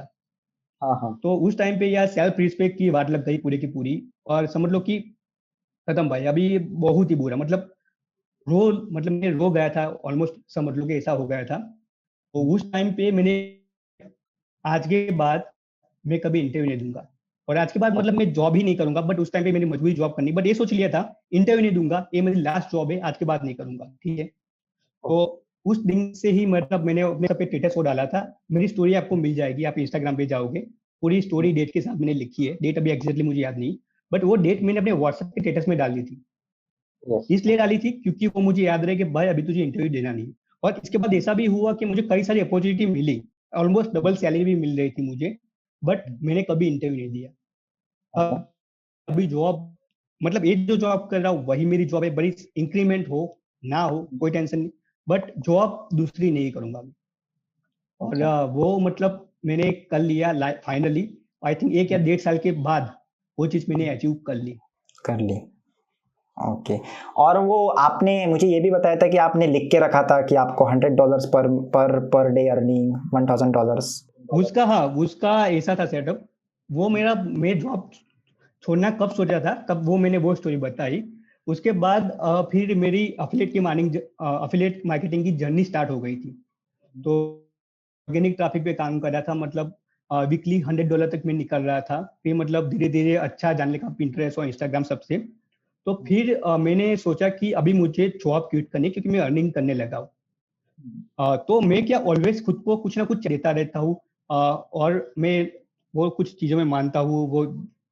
हाँ तो उस टाइम पे यार सेल्फ रिस्पेक्ट की बात लग गई पूरी की पूरी, और समझ लो कि खत्म भाई। अभी बहुत ही बुरा, मतलब रो, मतलब मैं रो गया था ऑलमोस्ट, समझ लो कि ऐसा हो गया था। तो उस टाइम पे मैंने, आज के बाद मैं कभी इंटरव्यू नहीं दूंगा, और आज के बाद मतलब मैं जॉब ही नहीं करूंगा। बट उस टाइम पे मेरी मजबूरी जॉब करनी, बट ये सोच लिया था इंटरव्यू नहीं दूंगा, ये मेरी लास्ट जॉब है, आज के बाद नहीं करूंगा, ठीक है। तो उस दिन से ही मतलब मैंने अपने सब पे स्टेटस को डाला था। मेरी स्टोरी आपको मिल जाएगी, आप इंस्टाग्राम पे जाओगे, पूरी स्टोरी डेट के साथ मैंने लिखी है। डेट अभी एग्जैक्टली मुझे याद नहीं, बट वो डेट मैंने अपने व्हाट्सएप के स्टेटस में डाल दी थी। यस इसलिए डाली थी क्योंकि वो मुझे याद रहे कि भाई अभी तुझे इंटरव्यू देना नहीं। और इसके बाद ऐसा भी हुआ कि मुझे कई सारी अपॉर्चुनिटी मिली, ऑलमोस्ट डबल सैलरी भी मिल रही थी मुझे, बट मैंने कभी इंटरव्यू नहीं दिया। अभी जॉब, मतलब एक जो जॉब कर रहा हूँ वही मेरी जॉब है, बड़ी इंक्रीमेंट हो ना हो कोई टेंशन नहीं, बट जॉब दूसरी नहीं करूंगा मैं। और वो मतलब मैंने कर लिया फाइनली, आई थिंक 1 या 1.5 साल के बाद वो चीज मैंने अचीव कर ली। कर ली। ओके। और वो आपने मुझे ये भी बताया था कि आपने लिख के रखा था कि आपको $100 पर डे अर्निंग $1000। उसका, हाँ, उसका ऐसा था सेटअप। वो मेरा, मैं जॉब छोड़ना कब सोचा था तब वो मैंने वो स्टोरी बताई। उसके बाद फिर मेरी अफिलिएट मार्केटिंग की जर्नी स्टार्ट हो गई थी। तो ऑर्गेनिक ट्रैफिक पे काम कर रहा था, मतलब वीकली $100 तक मैं निकल रहा था। फिर मतलब धीरे धीरे अच्छा जानने लगा पिंटरेस्ट और इंस्टाग्राम सबसे। तो फिर मैंने सोचा कि अभी मुझे जॉब क्विट करनी है, क्योंकि मैं अर्निंग करने लगा हूँ। तो मैं क्या ऑलवेज खुद को कुछ ना कुछ देता रहता हूँ, और मैं वो कुछ चीज़ों में मानता हूँ, वो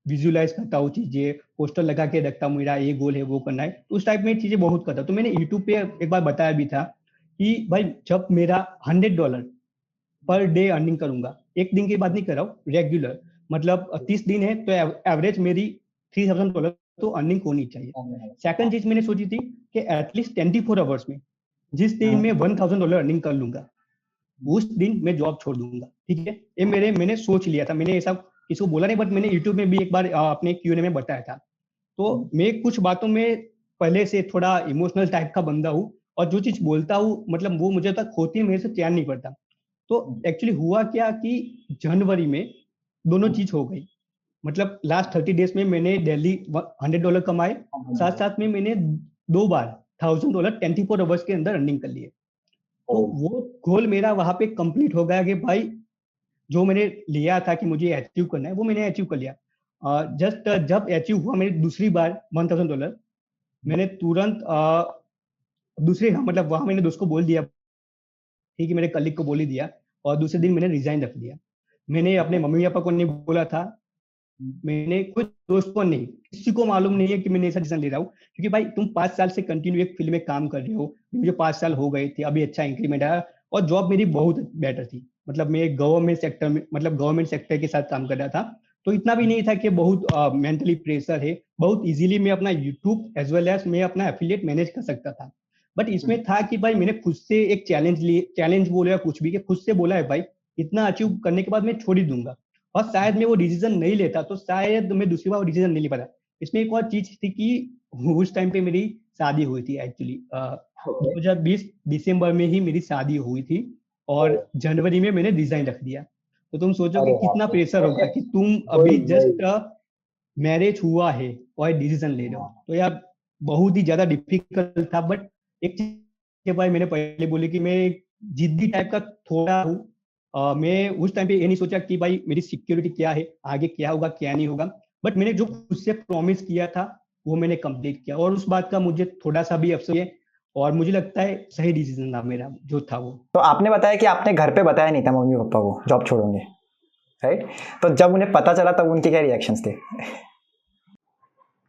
विजुलाइज करता हूँ चीज़ें, पोस्टर लगा के रखता हूँ, मेरा ये गोल है वो करना है, तो उस टाइप में चीज़ें बहुत करता हूँ। तो मैंने यूट्यूब पे एक बार बताया भी था कि भाई जब मेरा $100 पर डे अर्निंग करूंगा, एक दिन की बात नहीं कर रहा हूँ, रेगुलर, मतलब 30 दिन है तो एवरेज मेरी $3000 तो अर्निंग होनी चाहिए। सेकंड चीज मैंने सोची थी कि एटलीस्ट 24 आवर्स में जिस दिन मैं $1000 अर्निंग कर लूंगा, उस दिन मैं जॉब छोड़ दूंगा, ठीक है। ये मैंने सोच लिया था, मैंने ऐसा किसी को बोला नहीं, बट मैंने यूट्यूब में भी एक बार अपने Q&A में बताया था। तो मैं कुछ बातों में पहले से थोड़ा इमोशनल टाइप का बंदा हूँ, और जो चीज बोलता हूँ मतलब वो मुझे तक होती है, मेरे से चैन नहीं पड़ता। तो एक्चुअली हुआ क्या कि जनवरी में दोनों चीज हो गई। मतलब लास्ट 30 डेज में मैंने डेली $100 कमाए, साथ साथ में मैंने 2 बार $1000 24 आवर्स के अंदर अर्निंग कर लिए। तो वो गोल मेरा वहां पे कंप्लीट हो गया कि भाई जो मैंने लिया था कि मुझे अचीव करना है वो मैंने अचीव कर लिया। जस्ट जब अचीव हुआ मेरी दूसरी बार $1000, मैंने तुरंत दूसरे, हाँ, मतलब वहां मैंने दोस्त को बोल दिया, ठीक है, मेरे कलीग को बोल ही दिया, और दूसरे दिन मैंने रिजाइन रख दिया। मैंने अपने मम्मी पापा को नहीं बोला था, मैंने कुछ दोस्त को नहीं, किसी को मालूम नहीं है कि मैंने ऐसा डिसीजन ले रहा हूँ। क्योंकि भाई तुम 5 साल से कंटिन्यू एक फील्ड में काम कर रहे हो, मुझे 5 साल हो गए थे, अभी अच्छा इंक्रीमेंट आया, और जॉब मेरी बहुत बेटर थी। मतलब मैं गवर्नमेंट सेक्टर में, मतलब गवर्नमेंट सेक्टर के साथ काम कर रहा था। तो इतना भी नहीं था कि बहुत मेंटली प्रेशर है, बहुत इजीली मैं अपना यूट्यूब एज वेल एज मैं अपना एफिलिएट मैनेज कर सकता था। बट इसमें था कि भाई मैंने खुद से एक चैलेंज बोले या कुछ भी, कि खुद से बोला है भाई इतना अचीव करने के बाद मैं छोड़ ही दूंगा। और शायद मैं वो डिसीजन नहीं लेता तो शायद मैं दूसरी बार वो डिसीजन नहीं ले पाता। इसमें एक और चीज थी कि उस टाइम पे मेरी शादी हुई थी एक्चुअली। ओके 2020 दिसंबर में ही मेरी शादी हुई थी और जनवरी में मैंने रिजाइन रख दिया। तो तुम सोचो कि अरे कितना बाप प्रेशर होगा रे कि तुम वही अभी वही जस्ट मैरिज हुआ है और डिसीजन ले रहे हो। हाँ, तो यार बहुत ही ज्यादा डिफिकल्ट था। बट एक चीज के भाई मैंने पहले बोली कि मैं जिद्दी टाइप का थोड़ा हूँ। मैं उस टाइम पे ये नहीं सोचा कि भाई मेरी सिक्योरिटी क्या है, आगे क्या होगा क्या नहीं होगा। बट मैंने जो खुद से प्रॉमिस किया था वो मैंने कंप्लीट किया और उस बात का मुझे थोड़ा सा भी अफसोस है। और मुझे लगता है सही डिसीजन था मेरा जो था वो। तो आपने बताया कि आपने घर पे बताया नहीं था मम्मी पापा को जॉब छोड़ोगे, राइट? तो जब उन्हें पता चला तब उनके क्या रिएक्शंस थे? भाई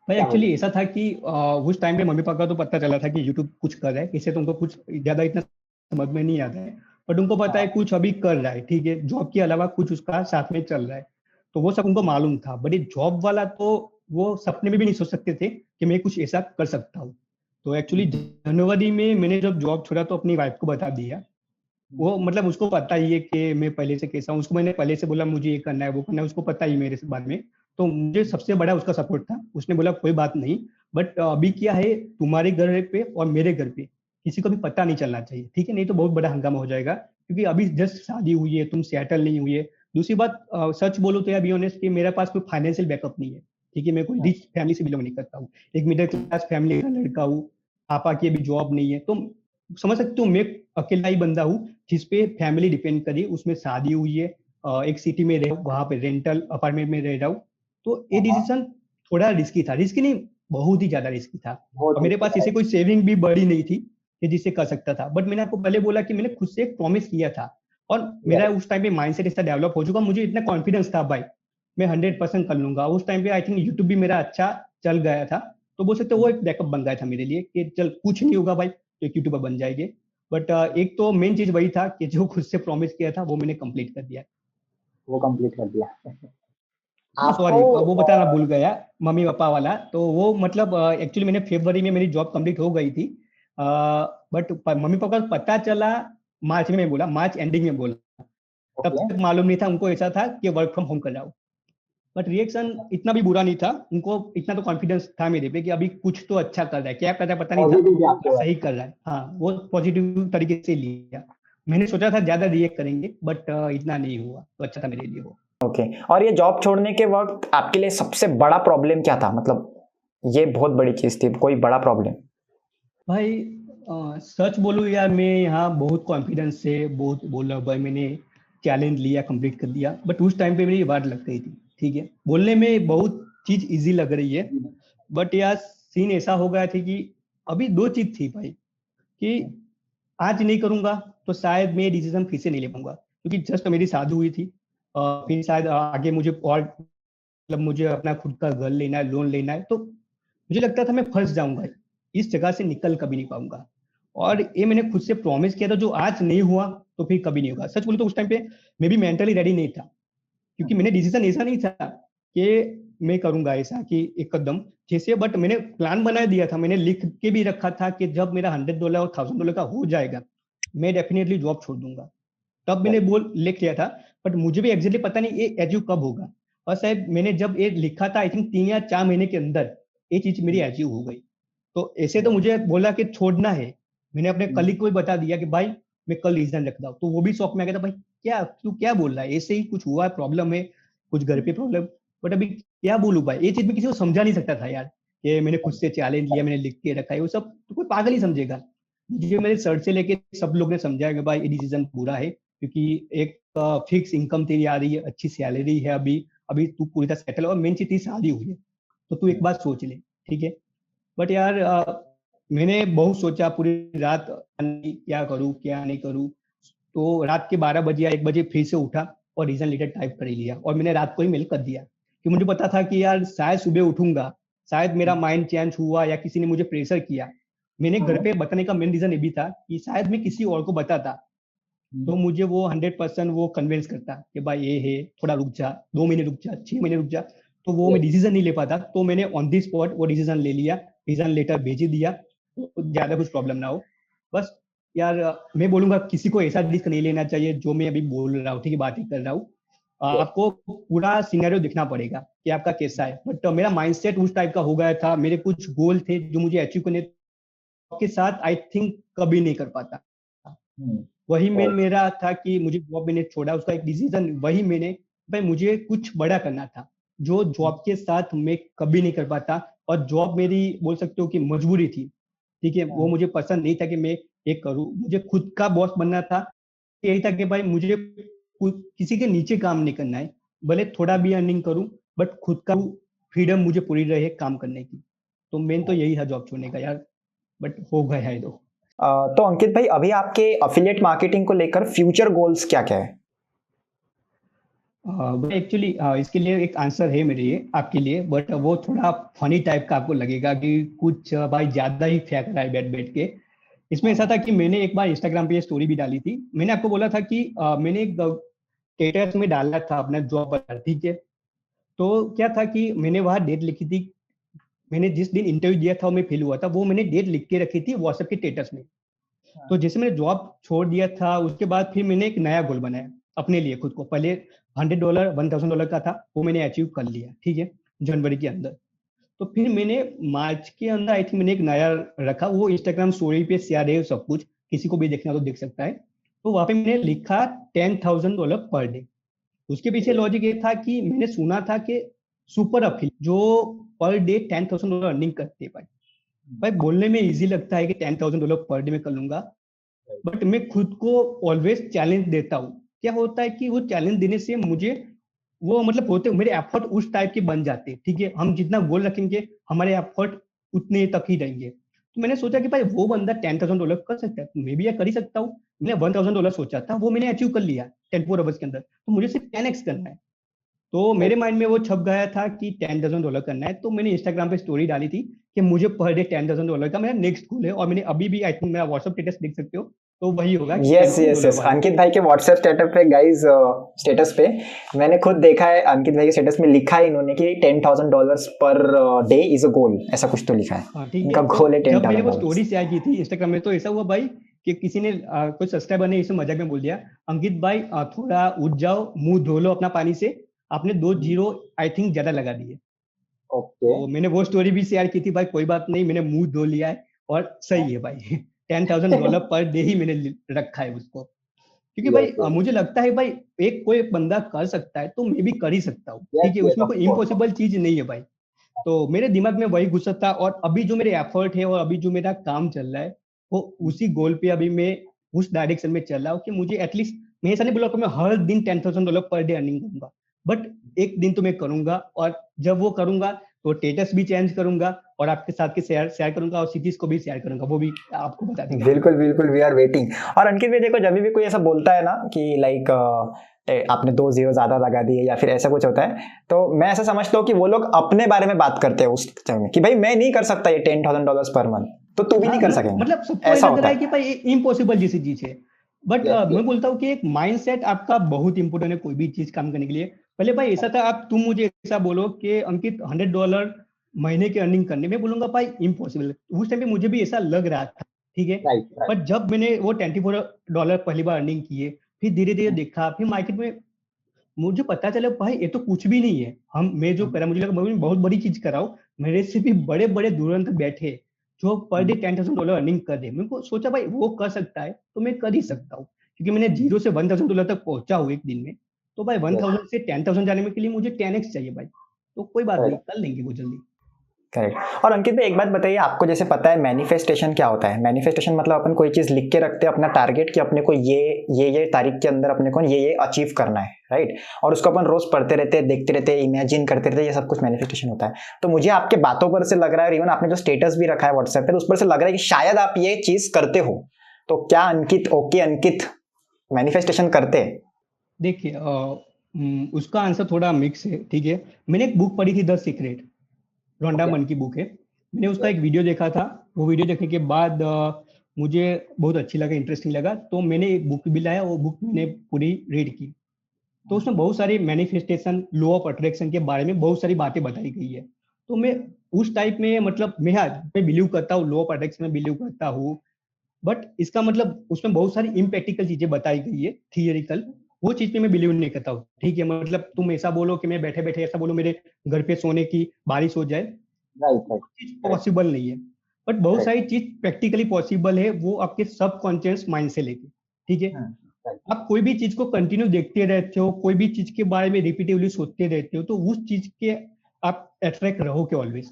क्या बोले एक्चुअली ऐसा था कि उस टाइम पे मम्मी पापा को तो पता चला था कि यूट्यूब कुछ कर रहा है, इससे तुमको कुछ ज्यादा इतना समझ में नहीं आता है। बट उनको पता है हाँ कुछ अभी कर रहा है, ठीक है, जॉब के अलावा कुछ उसका साथ में चल रहा है। तो वो सब उनको मालूम था। बट ये जॉब वाला तो वो सपने में भी नहीं सोच सकते थे कि मैं कुछ ऐसा कर सकता हूँ। तो एक्चुअली जनवरी में मैंने जब जॉब छोड़ा तो अपनी वाइफ को बता दिया। वो मतलब उसको पता ही है कि मैं पहले से कैसा हूँ। उसको मैंने पहले से बोला मुझे ये करना है वो करना है, उसको पता ही मेरे से बारे में। तो मुझे सबसे बड़ा उसका सपोर्ट था। उसने बोला कोई बात नहीं, बट अभी क्या है, तुम्हारे घर पे और मेरे घर पे किसी को भी पता नहीं चलना चाहिए, ठीक है, नहीं तो बहुत बड़ा हंगामा हो जाएगा। क्योंकि अभी जस्ट शादी हुई है, तुम सेटल नहीं हुई है। दूसरी बात सच बोलो तो यार बी ऑनेस्ट कि मेरे पास कोई फाइनेंशियल बैकअप नहीं है। ठीक है, मैं कोई रिच फैमिली से बिलोंग नहीं करता हूँ, एक मिडिल क्लास फैमिली का लड़का हूँ। पापा की अभी जॉब नहीं है। तो समझ सकते हो मैं अकेला ही बंदा हूँ जिसपे फैमिली डिपेंड करी, उसमें शादी हुई है, एक सिटी में रह वहां पे रेंटल अपार्टमेंट में रह रहा हूँ। तो ये हाँ डिसीजन थोड़ा रिस्की था, रिस्की नहीं बहुत ही ज्यादा रिस्की था। बहुत और मेरे रिस्की पास था ऐसे कोई सेविंग भी बड़ी नहीं थी कि जिससे कर सकता था। बट मैंने आपको पहले बोला कि मैंने खुद से एक प्रॉमिस किया था और मेरा राइट उस टाइम पे माइंडसेट ऐसा डेवलप हो चुका, मुझे इतना कॉन्फिडेंस था भाई मैं 100% कर लूंगा। उस टाइम पे आई थिंक यूट्यूब भी मेरा अच्छा चल गया था। तो बोल सकते वो एक बैकअप बन गया था मेरे लिए कि चल कुछ नहीं होगा भाई तो एक यूट्यूबर बन जाएंगे। बट एक तो मेन चीज वही था कि जो खुद से प्रॉमिस किया था वो मैंने कंप्लीट कर दिया। वो कंप्लीट कर दिया हाँ आपको सॉरी वो बताना भूल गया, मम्मी पापा वाला। तो वो मतलब एक्चुअली मैंने फरवरी में मेरी जॉब कंप्लीट हो गई थी। बट मम्मी पापा को पता चला मार्च में, बोला मार्च एंडिंग में बोला। तब ओके तक मालूम नहीं था उनको, ऐसा था कि वर्क फ्रॉम होम कर रहा हूँ। बट रिएक्शन इतना भी बुरा नहीं था, उनको इतना तो कॉन्फिडेंस था मेरे पे कि अभी कुछ तो अच्छा कर रहा है, क्या कर रहा है पता नहीं था, पॉजिटिव पर आपको है सही कर रहा है। हाँ वो पॉजिटिव तरीके से लिया। मैंने सोचा था ज्यादा रिएक्ट करेंगे बट इतना नहीं हुआ, तो अच्छा था मेरे लिए वो। ओके। और ये जॉब छोड़ने के वक्त आपके लिए सबसे बड़ा प्रॉब्लम क्या था? मतलब ये बहुत बड़ी चीज थी, कोई बड़ा प्रॉब्लम? भाई सच बोलूं यार मैं यहाँ बहुत कॉन्फिडेंस से बहुत बोल रहा हूँ भाई, मैंने चैलेंज लिया कंप्लीट कर दिया। बट उस टाइम पे मेरी वाट लग गई थी, ठीक है, बोलने में बहुत चीज इजी लग रही है। बट यार सीन ऐसा हो गया था कि अभी दो चीज थी भाई कि आज नहीं करूंगा तो शायद मैं डिसीजन फिर से नहीं ले पाऊंगा, क्योंकि जस्ट मेरी शादी हुई थी। फिर शायद आगे मुझे और मतलब मुझे अपना खुद का घर लेना है, लोन लेना है। तो मुझे लगता था मैं फंस जाऊंगा, इस जगह से निकल कभी नहीं पाऊंगा। और ये मैंने खुद से प्रॉमिस किया था, जो आज नहीं हुआ तो फिर कभी नहीं होगा। सच बोलूं तो उस टाइम पे मैं भी मेंटली रेडी नहीं था, क्योंकि मैंने डिसीजन ऐसा नहीं था कि मैं करूंगा ऐसा कि एक कदम जैसे। बट मैंने प्लान बना दिया था, मैंने लिख के भी रखा था कि जब मेरा $100 और $1000 का हो जाएगा मैं डेफिनेटली जॉब छोड़ दूंगा। तब मैंने बोल लिख लिया था। बट मुझे भी एग्जैक्टली पता नहीं ये अचीव कब होगा। और शायद मैंने जब ये लिखा था आई थिंक 3 या 4 महीने के अंदर ये चीज मेरी अचीव हो गई। तो ऐसे तो मुझे बोला कि छोड़ना है, मैंने अपने कलीग को भी बता दिया कि भाई मैं कल रीजन रख रहा हूँ। तो वो भी शौक में आ गया था, भाई क्या तू क्या बोल रहा है, ऐसे ही कुछ हुआ है, प्रॉब्लम है, कुछ घर पे प्रॉब्लम। बट अभी क्या बोलूं भाई, ये चीज मैं किसी को समझा नहीं सकता था यार कि मैंने खुद से चैलेंज लिया, मैंने लिख के रखा है। वो सब तो कोई पागल ही समझेगा। मुझे मेरे सर से लेके सब लोग ने समझाया कि भाई ये डिसीजन बुरा है, क्योंकि एक फिक्स इनकम तेरी आ रही है, अच्छी सैलरी है, अभी अभी तू पूरी तरह सेटल, और मेन चीज तेरी शादी हुई है। तो तू एक बात सोच ले, ठीक है। बट यार मैंने बहुत सोचा पूरी रात, क्या करूं क्या नहीं करूं। तो रात के 12 बजे या 1 बजे फिर से उठा और रीजन लेटर टाइप कर ही लिया, और मैंने रात को ही मेल कर दिया कि मुझे पता था कि यार शायद सुबह उठूंगा, शायद मेरा माइंड चेंज हुआ या किसी ने मुझे प्रेशर किया। मैंने घर पे बताने का मेन रीजन ये भी था कि शायद मैं किसी और को बताता तो मुझे वो 100% वो कन्विंस करता कि भाई ये है, थोड़ा रुक जा, 2 महीने रुक जा, 6 महीने रुक जा। तो वो मैं डिसीजन नहीं ले पाता, तो मैंने ऑन दी स्पॉट वो डिसीजन ले लिया, डिसीजन लेटर भेज दिया, तो ज्यादा कुछ प्रॉब्लम ना हो। बस यार मैं बोलूंगा किसी को ऐसा रिस्क नहीं लेना चाहिए जो मैं अभी बोल रहा हूँ, ठीक है, बातें कर रहा हूँ। आपको पूरा सिनेरियो दिखना पड़ेगा कि आपका कैसा है। बट मेरा माइंडसेट उस टाइप का हो गया था, मेरे कुछ गोल थे जो मुझे अचीव करने के साथ आई थिंक कभी नहीं कर पाता। वही मेरा था कि मुझे जॉब मैंने छोड़ा, उसका एक डिसीजन वही मैंने, भाई मुझे कुछ बड़ा करना था जो जॉब के साथ मैं कभी नहीं कर पाता। और जॉब मेरी बोल सकते हो कि मजबूरी थी, ठीक है, वो मुझे पसंद नहीं था कि मैं एक करूँ, मुझे खुद का बॉस बनना था। यही था कि भाई मुझे किसी के नीचे काम नहीं करना है, भले थोड़ा भी अर्निंग करूं बट खुद का फ्रीडम मुझे पूरी रहे काम करने की। तो मेन तो यही था जॉब छोड़ने का यार, बट हो गया है तो। तो अंकित भाई अभी आपके अफिलिएट मार्केटिंग को लेकर फ्यूचर गोल्स क्या क्या है? एक्चुअली इसके लिए एक आंसर है मेरे लिए आपके लिए, बट वो थोड़ा फनी टाइप का आपको लगेगा कि कुछ भाई ज्यादा ही फेंक रहा है बैठ बैठ के। इसमें ऐसा था कि मैंने एक बार इंस्टाग्राम पे ये स्टोरी भी डाली थी। मैंने आपको बोला था कि मैंने एक स्टेटस में डाला था अपना जॉब पर, ठीक है। तो क्या था कि मैंने वहाँ डेट लिखी थी, मैंने जिस दिन इंटरव्यू दिया था और मैं फेल हुआ था वो मैंने डेट लिख के रखी थी व्हाट्सएप के स्टेटस में। तो जैसे मैंने जॉब छोड़ दिया था उसके बाद फिर मैंने एक नया गोल बनाया अपने लिए खुद को। पहले $100 $1000 का था, वो मैंने अचीव कर लिया, ठीक है, जनवरी के अंदर। तो फिर मैंने मार्च के अंदर आई थिंक मैंने एक नया रखा, वो इंस्टाग्राम स्टोरी पे शेयर है सब कुछ, किसी को भी देखना तो देख सकता है। तो वहां पे मैंने लिखा $10,000 पर डे। उसके पीछे लॉजिक ये था कि मैंने सुना था कि सुपर अफिल जो पर डे $10,000 अर्निंग करते हैं भाई। भाई बोलने में इजी लगता है कि $10,000 पर डे में कर लूंगा, बट मैं खुद को ऑलवेज चैलेंज देता हूँ। क्या होता है कि वो चैलेंज देने से मुझे वो मतलब होते मेरे एफर्ट उस टाइप के बन जाते हैं, ठीक है, हम जितना गोल रखेंगे हमारे एफर्ट उतने तक ही रहेंगे। तो मैंने सोचा कि भाई वो बंदा $10,000 कर सकता है, मैं भी यह कर ही सकता हूँ। मैंने $1,000 सोचा था, वो मैंने अचीव कर लिया 10 4 आवर्स के अंदर, तो मुझे सिर्फ 10x करना है। तो मेरे माइंड में वो छप गया था कि $10,000 करना है। तो मैंने इंस्टाग्राम पे स्टोरी डाली थी कि मुझे पर डे $10,000 का मेरा नेक्स्ट गोल है, और मैंने अभी भी आई थिंक मेरा व्हाट्सएप स्टेटस देख सकते हो, तो वही होगा यस यस यस, $10,000 अंकित भाई के व्हाट्सएप स्टेटस पे गाइस, स्टेटस पे मैंने खुद देखा है, अंकित भाई के स्टेटस में लिखा है इन्होंने कि $10,000 पर डे इज अ गोल, ऐसा कुछ तो लिखा है। हाँ ठीक इनका है। तो गोल है जब मैंने वो $10,000। स्टोरी शेयर की थी इंस्टाग्राम में, तो ऐसा हुआ भाई कि किसी ने कोई सब्सक्राइबर ने इसे मजाक में बोल दिया, अंकित भाई थोड़ा उठ जाओ, मुंह धो लो अपना पानी से, आपने 2 जीरो आई थिंक ज्यादा लगा दिए। ओके। तो मैंने वो स्टोरी भी शेयर की थी, भाई कोई बात नहीं, मैंने मुंह धो लिया है और सही है भाई। $10,000 पर डे ही मैंने रखा है उसको, क्योंकि भाई यस यस मुझे लगता है भाई एक कोई बंदा कर सकता है तो मैं भी कर ही सकता हूँ, यस ठीक है, यस उसमें ऑफ कोई कोर्स। इम्पॉसिबल चीज नहीं है भाई। तो मेरे दिमाग में वही घुसा था, और अभी जो मेरे एफर्ट है और अभी जो मेरा काम चल रहा है वो उसी गोल पे अभी मैं उस डायरेक्शन में चल रहा हूँ कि मुझे एटलीस्ट, मैं ऐसा नहीं बोला कि मैं हर दिन $10,000 पर डे अर्निंग करूंगा, बट एक दिन तो मैं करूंगा। और जब वो करूंगा तो स्टेटस भी चेंज करूंगा और आपके साथ के शेयर शेयर करूंगा और सिटीज को भी शेयर करूंगा, वो भी आपको बता देंगे। बिल्कुल बिल्कुल, वी आर वेटिंग। और अंकित भाई देखो, जब भी कोई ऐसा बोलता है ना कि लाइक आपने 2 जीरो ज्यादा लगा दिए या फिर ऐसा कुछ होता है, तो मैं ऐसा समझता हूँ कि वो लोग अपने बारे में बात करते हैं उस टाइम में कि भाई मैं नहीं कर सकता ये $10,000 पर मंथ, तो तू भी हाँ नहीं कर सकेगा, मतलब सबको ये ऐसा लग होता रहा है कि है। भाई इम्पॉसिबल जैसी चीज है, बट यस मैं यस बोलता हूँ कि एक माइंडसेट आपका बहुत इंपॉर्टेंट है कोई भी चीज काम करने के लिए। पहले भाई ऐसा था, आप तुम मुझे ऐसा बोलो कि अंकित $100 महीने की अर्निंग करने, मैं बोलूंगा भाई इम्पॉसिबल। उस टाइम पे मुझे भी ऐसा लग रहा था, ठीक है। राइट राइट पर जब मैंने वो $24 पहली बार अर्निंग किए, फिर धीरे धीरे देखा, फिर मार्केट में मुझे पता चला भाई ये तो कुछ भी नहीं है। हम मैं जो करा, मुझे लगा मैं बहुत बड़ी चीज करा हूँ, मेरे से भी बड़े बड़े दुरंत बैठे जो पर डे $10,000 अर्निंग कर दे। मेरे को सोचा भाई वो कर सकता है तो मैं कर ही सकता हूँ, क्योंकि मैंने जीरो से $1,000 तक पहुंचा हूँ एक दिन में। तो भाई यस 1,000 से 10,000 जाने में के लिए मुझे 10x चाहिए भाई, तो कोई बात नहीं, राइट। कर लेंगे वो जल्दी। करेक्ट। और अंकित भाई एक बात बताइए, आपको जैसे पता है मैनिफेस्टेशन क्या होता है? मैनिफेस्टेशन मतलब अपन कोई चीज लिख के रखते हैं अपना टारगेट कि अपने को ये तारीख के अंदर अपने को ये अचीव करना है, राइट? और उसको अपन रोज पढ़ते रहते हैं, देखते रहते हैं, इमेजिन करते रहते हैं, ये सब कुछ मैनिफेस्टेशन होता है। तो मुझे आपके बातों पर से लग रहा है, और इवन आपने जो स्टेटस भी रखा है व्हाट्सएप पे, तो उस पर से लग रहा है कि शायद आप ये चीज करते हो। तो क्या अंकित, ओके अंकित, मैनिफेस्टेशन करते हैं? देखिए उसका आंसर थोड़ा मिक्स है, ठीक है। मैंने एक बुक पढ़ी थी द सीक्रेट, रोंडा ओके मन की बुक है। मैंने उसका एक वीडियो देखा था, वो वीडियो देखने के बाद मुझे बहुत अच्छी लगा, इंटरेस्टिंग लगा, तो मैंने एक बुक भी लाया, वो बुक मैंने पूरी रीड की। तो उसमें बहुत सारी मैनिफेस्टेशन, लॉ ऑफ अट्रैक्शन के बारे में बहुत सारी बातें बताई गई है। तो मैं उस टाइप में मतलब मैं बिलीव करता हूँ, लॉ ऑफ अट्रैक्शन में बिलीव करता हूँ, बट इसका मतलब उसमें बहुत सारी इम्प्रैक्टिकल चीजें बताई गई है, थियरिकल, वो चीज पे मैं बिलीव नहीं करता हूँ। ठीक है, मतलब तुम ऐसा बोलो कि मैं बैठे बैठे ऐसा बोलो मेरे घर पे सोने की बारिश हो जाए, राइट राइट चीज पॉसिबल नहीं है। बट बहुत करेक्ट सारी चीज प्रैक्टिकली पॉसिबल है, वो आपके सबकॉन्शियस माइंड से लेके। ठीक है, राइट आप कोई भी चीज को कंटिन्यू देखते रहते हो, कोई भी चीज के बारे में रिपीटिवली सोचते रहते हो, तो उस चीज के आप अट्रैक्ट रहोगे ऑलवेज।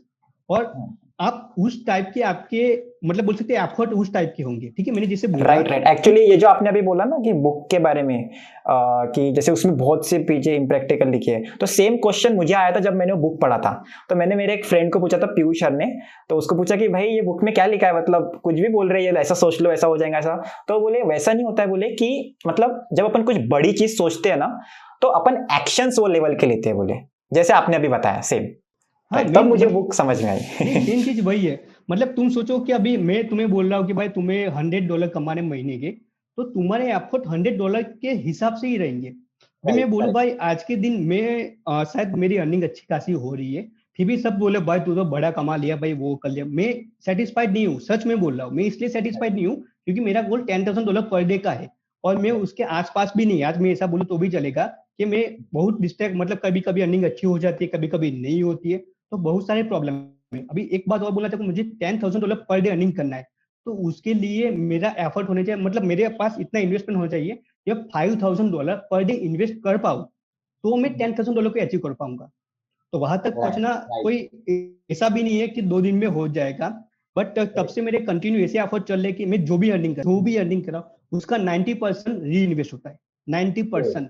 और आप उस टाइप के आपके मतलब बोल सकते हैं एफर्ट उस टाइप के होंगे। ठीक है, मैंने जैसे बोला राइट राइट एक्चुअली ये जो आपने अभी बोला ना कि बुक के बारे में कि जैसे उसमें बहुत से पीछे इम्प्रैक्टिकल लिखे हैं, तो सेम क्वेश्चन मुझे आया था जब मैंने वो बुक पढ़ा था। तो मैंने मेरे एक फ्रेंड को पूछा था, पीयूष सर ने, तो उसको पूछा कि भाई ये बुक में क्या लिखा है, मतलब कुछ भी बोल रहे हैं, ऐसा सोच लो ऐसा हो जाएगा ऐसा। तो बोले वैसा नहीं होता है, बोले कि मतलब जब अपन कुछ बड़ी चीज सोचते हैं ना, तो अपन एक्शंस वो लेवल के लेते हैं, बोले जैसे आपने अभी बताया सेम। हाँ तब मेन मुझे बुक समझ में आई। नहीं मेन चीज वही है। मतलब तुम सोचो कि अभी मैं तुम्हें बोल रहा हूँ कि भाई तुम्हें $100 कमाने महीने के, तो तुम्हारे एफर्ट $100 के हिसाब से ही रहेंगे। अभी मैं राइट बोलूँ करेक्ट भाई आज के दिन में शायद मेरी अर्निंग अच्छी खासी हो रही है, फिर भी सब बोले भाई तू तो बड़ा कमा लिया भाई, वो कर लिया। मैं सेटिस्फाइड नहीं हूँ, सच में बोल रहा हूँ। मैं इसलिए सेटिस्फाइड नहीं हूँ क्योंकि मेरा गोल $10,000 पर डे का है, और मैं उसके आसपास भी नहीं। आज मैं ऐसा बोलूँ तो भी चलेगा कि मैं बहुत डिस्ट्रैक्ट, मतलब कभी कभी अर्निंग अच्छी हो जाती है, कभी कभी नहीं होती है, तो बहुत सारे प्रॉब्लम है। अभी एक बात और बोला था कि मुझे $10,000 पर डे अर्निंग करना है, तो उसके लिए मेरा एफर्ट होना चाहिए, मतलब मेरे पास इतना इन्वेस्टमेंट होना चाहिए। जब $5,000 पर डे इन्वेस्ट कर पाऊँ तो मैं $10,000 को अचीव कर पाऊंगा। तो वहां तक राइट पहुंचना राइट कोई ऐसा भी नहीं है कि 2 दिन में हो जाएगा। बट तब से मेरे कंटिन्यू ऐसे एफर्ट चल रहे कि मैं जो भी अर्निंग कर रहा हूँ उसका 90% री इन्वेस्ट होता है। 90%।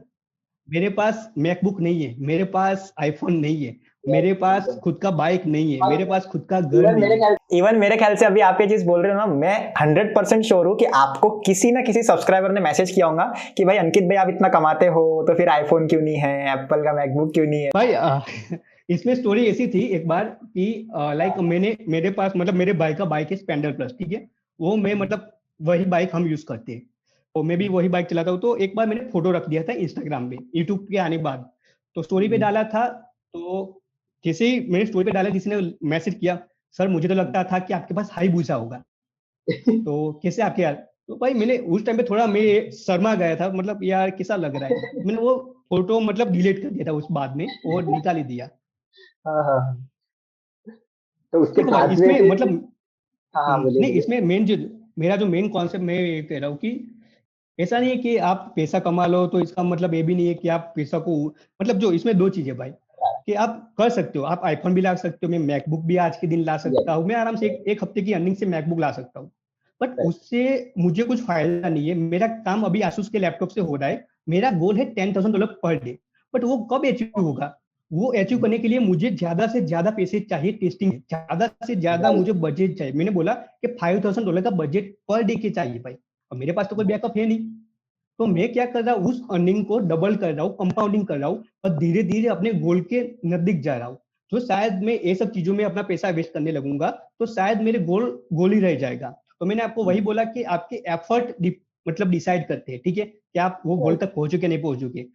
मेरे पास मैकबुक नहीं है, मेरे पास आईफोन नहीं है, मेरे पास एकदम खुद का बाइक नहीं है, और मेरे पास खुद का घर इवन मेरे नहीं है। ख्याल इवन मेरे ख्याल से अभी आप ये चीज बोल रहे हो ना, मैं 100% श्योर हूँ कि आपको किसी ना किसी सब्सक्राइबर ने मैसेज किया होगा कि भाई अंकित भाई आप इतना कमाते हो तो फिर आईफोन क्यों नहीं है, एप्पल का मैकबुक क्यों नहीं है। भाई इसमें स्टोरी ऐसी थी एक बार कि लाइक मैंने मेरे पास मतलब मेरे भाई का बाइक है स्प्लेंडर प्लस। ठीक है, वो मैं मतलब वही बाइक हम यूज करते हैं, तो मैं भी वही बाइक चलाता हूँ। तो एक बार मैंने फोटो रख दिया था इंस्टाग्राम पे, यूट्यूब के आने के बाद, तो स्टोरी पे डाला था। तो जैसे ही मैंने स्टोरी पे डाला, किसी ने मैसेज किया, सर मुझे तो लगता था कि आपके पास हाई भूसा होगा, तो कैसे आपके यार। तो भाई मैंने उस टाइम पे थोड़ा मैं शर्मा गया था, मतलब यार कैसा लग रहा है। मैंने वो फोटो मतलब डिलीट कर दिया था उस बाद में, और निकाल ही दिया। हाँ हाँ हाँ। तो उसके देखो भाई बाद में इसमें फिर मतलब हाँ हाँ बोलिए नहीं, बोलिए इसमें मेन जो मेरा जो मेन कॉन्सेप्ट मैं ये कह रहा हूँ कि ऐसा नहीं है कि आप पैसा कमा लो तो इसका मतलब ये भी नहीं है कि आप पैसा को, मतलब जो इसमें दो चीजें भाई, कि आप कर सकते हो, आप आईफोन भी ला सकते हो, मैं मैकबुक भी आज के दिन ला यस सकता हूँ, मैं आराम से एक हफ्ते की अर्निंग से मैकबुक ला सकता हूँ। बट उससे मुझे कुछ फायदा नहीं है। मेरा काम अभी आसूस के लैपटॉप से हो रहा है, मेरा गोल है $10,000 पर डे। बट वो कब अचीव होगा? वो अचीव करने के लिए मुझे ज्यादा से ज्यादा पैसे चाहिए, टेस्टिंग ज्यादा से ज्यादा राइट मुझे बजट चाहिए। मैंने बोला कि $5,000 का बजट पर डे के चाहिए भाई, और मेरे पास तो कोई बैकअप है नहीं। तो मैं क्या कर रहा हूँ, उस अर्निंग को डबल कर रहा हूँ, कंपाउंडिंग कर रहा हूँ, और धीरे धीरे अपने गोल के नजदीक जा रहा हूँ। जो शायद मैं ये सब चीजों में अपना पैसा वेस्ट करने लगूंगा तो शायद मेरे गोल ही रह जाएगा। तो मैंने आपको वही बोला कि आपके एफर्ट मतलब डिसाइड करते हैं, ठीक है, कि आप वो गोल राइट तक पहुंचोगे नहीं पहुंचोगे।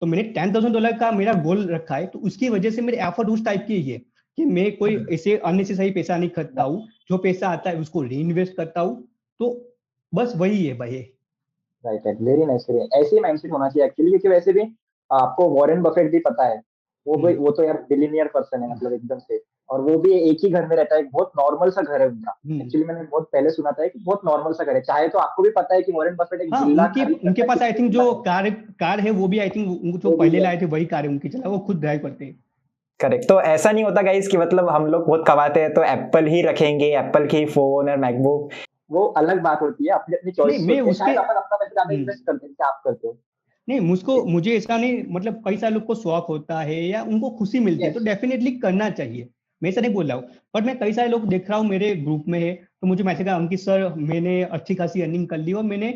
तो मैंने $10,000 का मेरा गोल रखा है, तो उसकी वजह से मेरे एफर्ट उस टाइप की ही है कि मैं कोई ऐसे अननेसेसरी पैसा नहीं खर्चता हूँ, जो पैसा आता है उसको री इन्वेस्ट करता हूँ। तो बस वही है भाई। Right right very nice very ऐसे ही माइंडसेट होना चाहिए एक्चुअली क्योंकि वैसे भी आपको वॉरेन बफेट भी पता है हम्म, वो तो यार बिलियनियर पर्सन है मतलब एकदम से और वो भी एक ही घर में रहता है बहुत नॉर्मल सा घर है उनका हम्म। एक्चुअली मैंने बहुत पहले सुना था कि बहुत नॉर्मल सा घर है चाहे तो आपको भी पता है कि वॉरेन बफेट एक हाँ विल्ला उनकी खरीद उनके सकता है पास आई कितने थिंक विल्ला जो खरीद कार कार है वो भी आई थिंक जो वो भी पहले है लाए थे वही कार है उनकी, चला वो खुद ड्राइव करते हैं। करेक्ट। तो ऐसा नहीं होता गाइस कि मतलब हम लोग बहुत कमाते हैं तो एप्पल ही रखेंगे, एप्पल की फोन और मैकबुक। वो अलग बात होती है अपनी अपनी नहीं चॉइस मैं होती है उसके शायद अपन अपना पैसे ज्यादा हम्म, इन्वेस्ट करते हैं जैसे आप करते हो नहीं मुझे ऐसा नहीं, मतलब कई सारे लोग को शौक होता है या उनको खुशी मिलती है तो यस डेफिनेटली करना चाहिए। मैं ऐसा नहीं बोल रहा हूँ, बट मैं कई सारे लोग देख रहा हूँ मेरे ग्रुप में है, तो मुझे मैसेज कहा अंकित सर मैंने अच्छी खासी अर्निंग कर ली और मैंने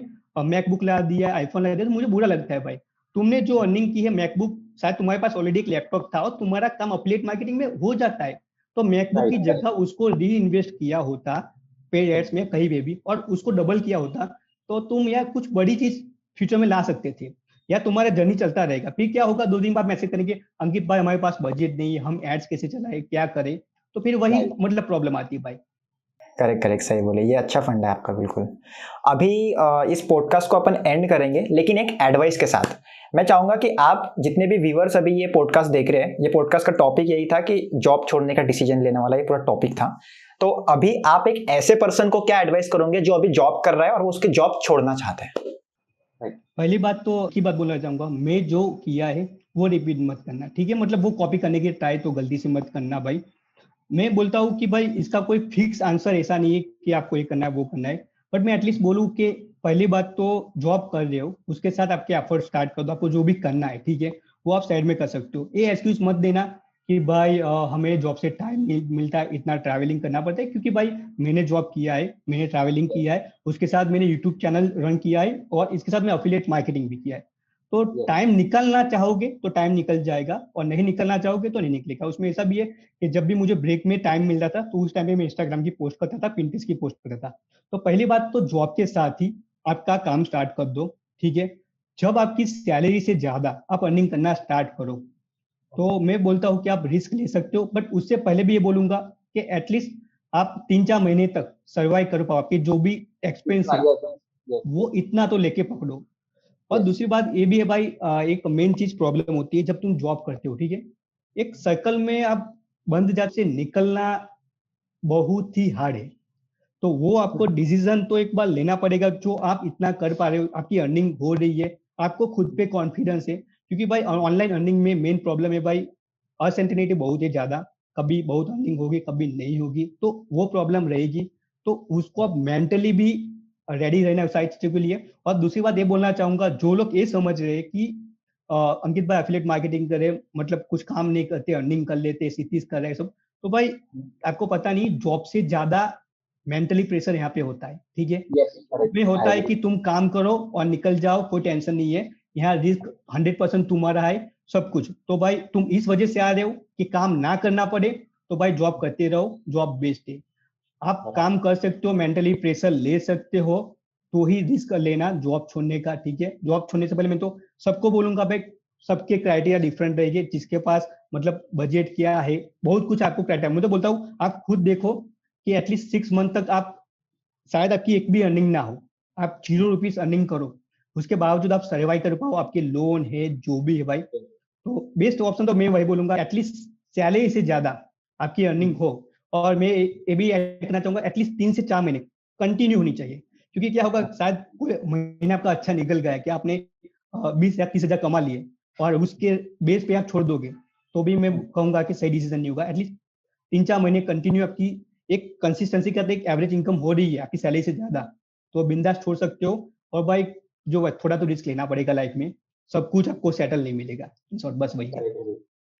मैकबुक ला दिया, आईफोन ला दिया, तो मुझे बुरा लगता है भाई। तुमने जो अर्निंग की है, मैकबुक शायद तुम्हारे पास ऑलरेडी एक लैपटॉप था और तुम्हारा काम अफिलिएट मार्केटिंग में हो जाता है, तो मैकबुक की राइट जगह उसको री इन्वेस्ट किया होता पेड एड्स में कहीं पे भी, और उसको डबल किया होता, तो तुम यार कुछ बड़ी चीज फ्यूचर में ला सकते थे। या तुम्हारा जर्नी चलता रहेगा, फिर क्या होगा 2 दिन बाद मैसेज करेंगे अंकित भाई हमारे पाए बजट नहीं है, हम एड्स कैसे चलाए क्या करें, तो फिर वही राइट मतलब प्रॉब्लम आती है भाई। करेक्ट करेक्ट, सही बोले, ये अच्छा फंड है आपका बिल्कुल। अभी इस पॉडकास्ट को अपन एंड करेंगे, लेकिन एक एडवाइस के साथ। मैं चाहूंगा कि आप जितने भी व्यूअर्स अभी ये पॉडकास्ट देख रहे हैं, ये पॉडकास्ट का टॉपिक यही था कि जॉब छोड़ने का डिसीजन लेने वाला ये पूरा टॉपिक था। तो अभी आप एक ऐसे पर्सन को क्या एडवाइस करोगे जो अभी जॉब कर रहा है और वो उसकी जॉब छोड़ना चाहता है? पहली बात तो की बात बोलना चाहूंगा, मैं जो किया है वो रिपीट मत करना, ठीक है। मतलब वो कॉपी करने की ट्राई तो गलती से मत करना भाई। मैं बोलता हूँ कि भाई इसका कोई फिक्स आंसर ऐसा नहीं है कि आपको ये करना है वो करना है, बट मैं एटलीस्ट बोलूँ कि पहली बात तो जॉब कर रहे हो, उसके साथ आपके एफर्ट स्टार्ट कर दो। आपको जो भी करना है, ठीक है, वो आप साइड में कर सकते हो। ये एक्सक्यूज मत देना कि भाई हमें जॉब से टाइम मिलता है, इतना ट्रैवलिंग करना पड़ता है, क्योंकि भाई मैंने जॉब किया है, मैंने ट्रैवलिंग किया है, उसके साथ मैंने यूट्यूब चैनल रन किया है और इसके साथ मैं अफिलिएट मार्केटिंग भी किया है। तो टाइम निकलना चाहोगे तो टाइम निकल जाएगा, और नहीं निकलना चाहोगे तो नहीं निकलेगा। उसमें ऐसा भी है कि जब भी मुझे ब्रेक में टाइम मिल रहा था तो उस टाइम पे मैं इंस्टाग्राम की पोस्ट करता था, पिंटरेस्ट की पोस्ट करता था। तो पहली बात तो जॉब के साथ ही आपका काम स्टार्ट कर दो, ठीक है। जब आपकी सैलरी से ज्यादा आप अर्निंग करना स्टार्ट करो तो मैं बोलता हूँ कि आप रिस्क ले सकते हो, बट उससे पहले भी ये बोलूंगा कि एटलीस्ट आप 3-4 महीने तक सर्वाइव कर पाओ। आपके जो भी एक्सपेंस है वो इतना तो लेके पकड़ो। और दूसरी बात ये भी है भाई, एक मेन चीज प्रॉब्लम होती है जब तुम जॉब करते हो, ठीक है, एक सर्कल में आप बंद जात से निकलना बहुत ही हार्ड है। तो वो आपको डिसीजन तो एक बार लेना पड़ेगा। जो आप इतना कर पा रहे हो, आपकी अर्निंग हो रही है, आपको खुद पे कॉन्फिडेंस है, क्योंकि भाई ऑनलाइन अर्निंग में मेन प्रॉब्लम है भाई अनसर्टेनिटी बहुत है ज्यादा। कभी बहुत अर्निंग होगी, कभी नहीं होगी, तो वो प्रॉब्लम रहेगी। तो उसको आप मेंटली भी रेडी रहना सारी चीजों के लिए। और दूसरी बात ये बोलना चाहूंगा, जो लोग ये समझ रहे हैं कि अंकित भाई एफिलिएट मार्केटिंग करे मतलब कुछ काम नहीं करते, अर्निंग कर लेते, सिटीज कर रहे हैं सब, तो भाई आपको पता नहीं, जॉब से ज्यादा मेंटली प्रेशर यहाँ पे होता है, ठीक है। में होता है कि तुम काम करो और निकल जाओ, कोई टेंशन नहीं है, यहाँ रिस्क 100% तुम्हारा है सब कुछ। तो भाई तुम इस वजह से आ रहे हो कि काम ना करना पड़े, तो भाई जॉब करते रहो, जॉब बेस्ट है। आप काम कर सकते हो, मेंटली प्रेशर ले सकते हो, तो ही रिस्क लेना जॉब छोड़ने का, ठीक है। जॉब छोड़ने से पहले मैं तो सबको बोलूंगा भाई, सबके क्राइटेरिया डिफरेंट रहेंगे। जिसके पास मतलब बजट क्या है, बहुत कुछ आपको क्राइटेरिया, मैं तो बोलता हूँ आप खुद देखो कि एटलीस्ट 6 मंथ तक आप शायद आपकी एक भी अर्निंग ना हो, आप 0 रुपीज अर्निंग करो, उसके बावजूद आप सर्वाइव कर पाओ, आपके लोन है जो भी है भाई, तो बेस्ट ऑप्शन तो मैं वही बोलूंगा, एटलीस्ट सैलरी से ज्यादा आपकी अर्निंग हो। और मैं ये भी ऐड करना चाहूंगा, एटलीस्ट 3 से 4 महीने कंटिन्यू होनी चाहिए। क्योंकि क्या होगा, शायद कोई महीना आपका अच्छा निकल गया कि आपने 20 या 30 हजार कमा लिए और उसके बेस पे आप छोड़ दोगे, तो भी मैं कहूंगा कि सही डिसीजन नहीं होगा। एटलीस्ट 3-4 महीने कंटिन्यू आपकी एक कंसिस्टेंसी के साथ एक एवरेज इनकम हो रही है आपकी सैलरी से ज्यादा, तो बिंदास छोड़ सकते हो। और भाई जो थोड़ा तो रिस्क लेना पड़ेगा लाइफ में, सब कुछ आपको सेटल नहीं मिलेगा, इन शॉर्ट बस वही है।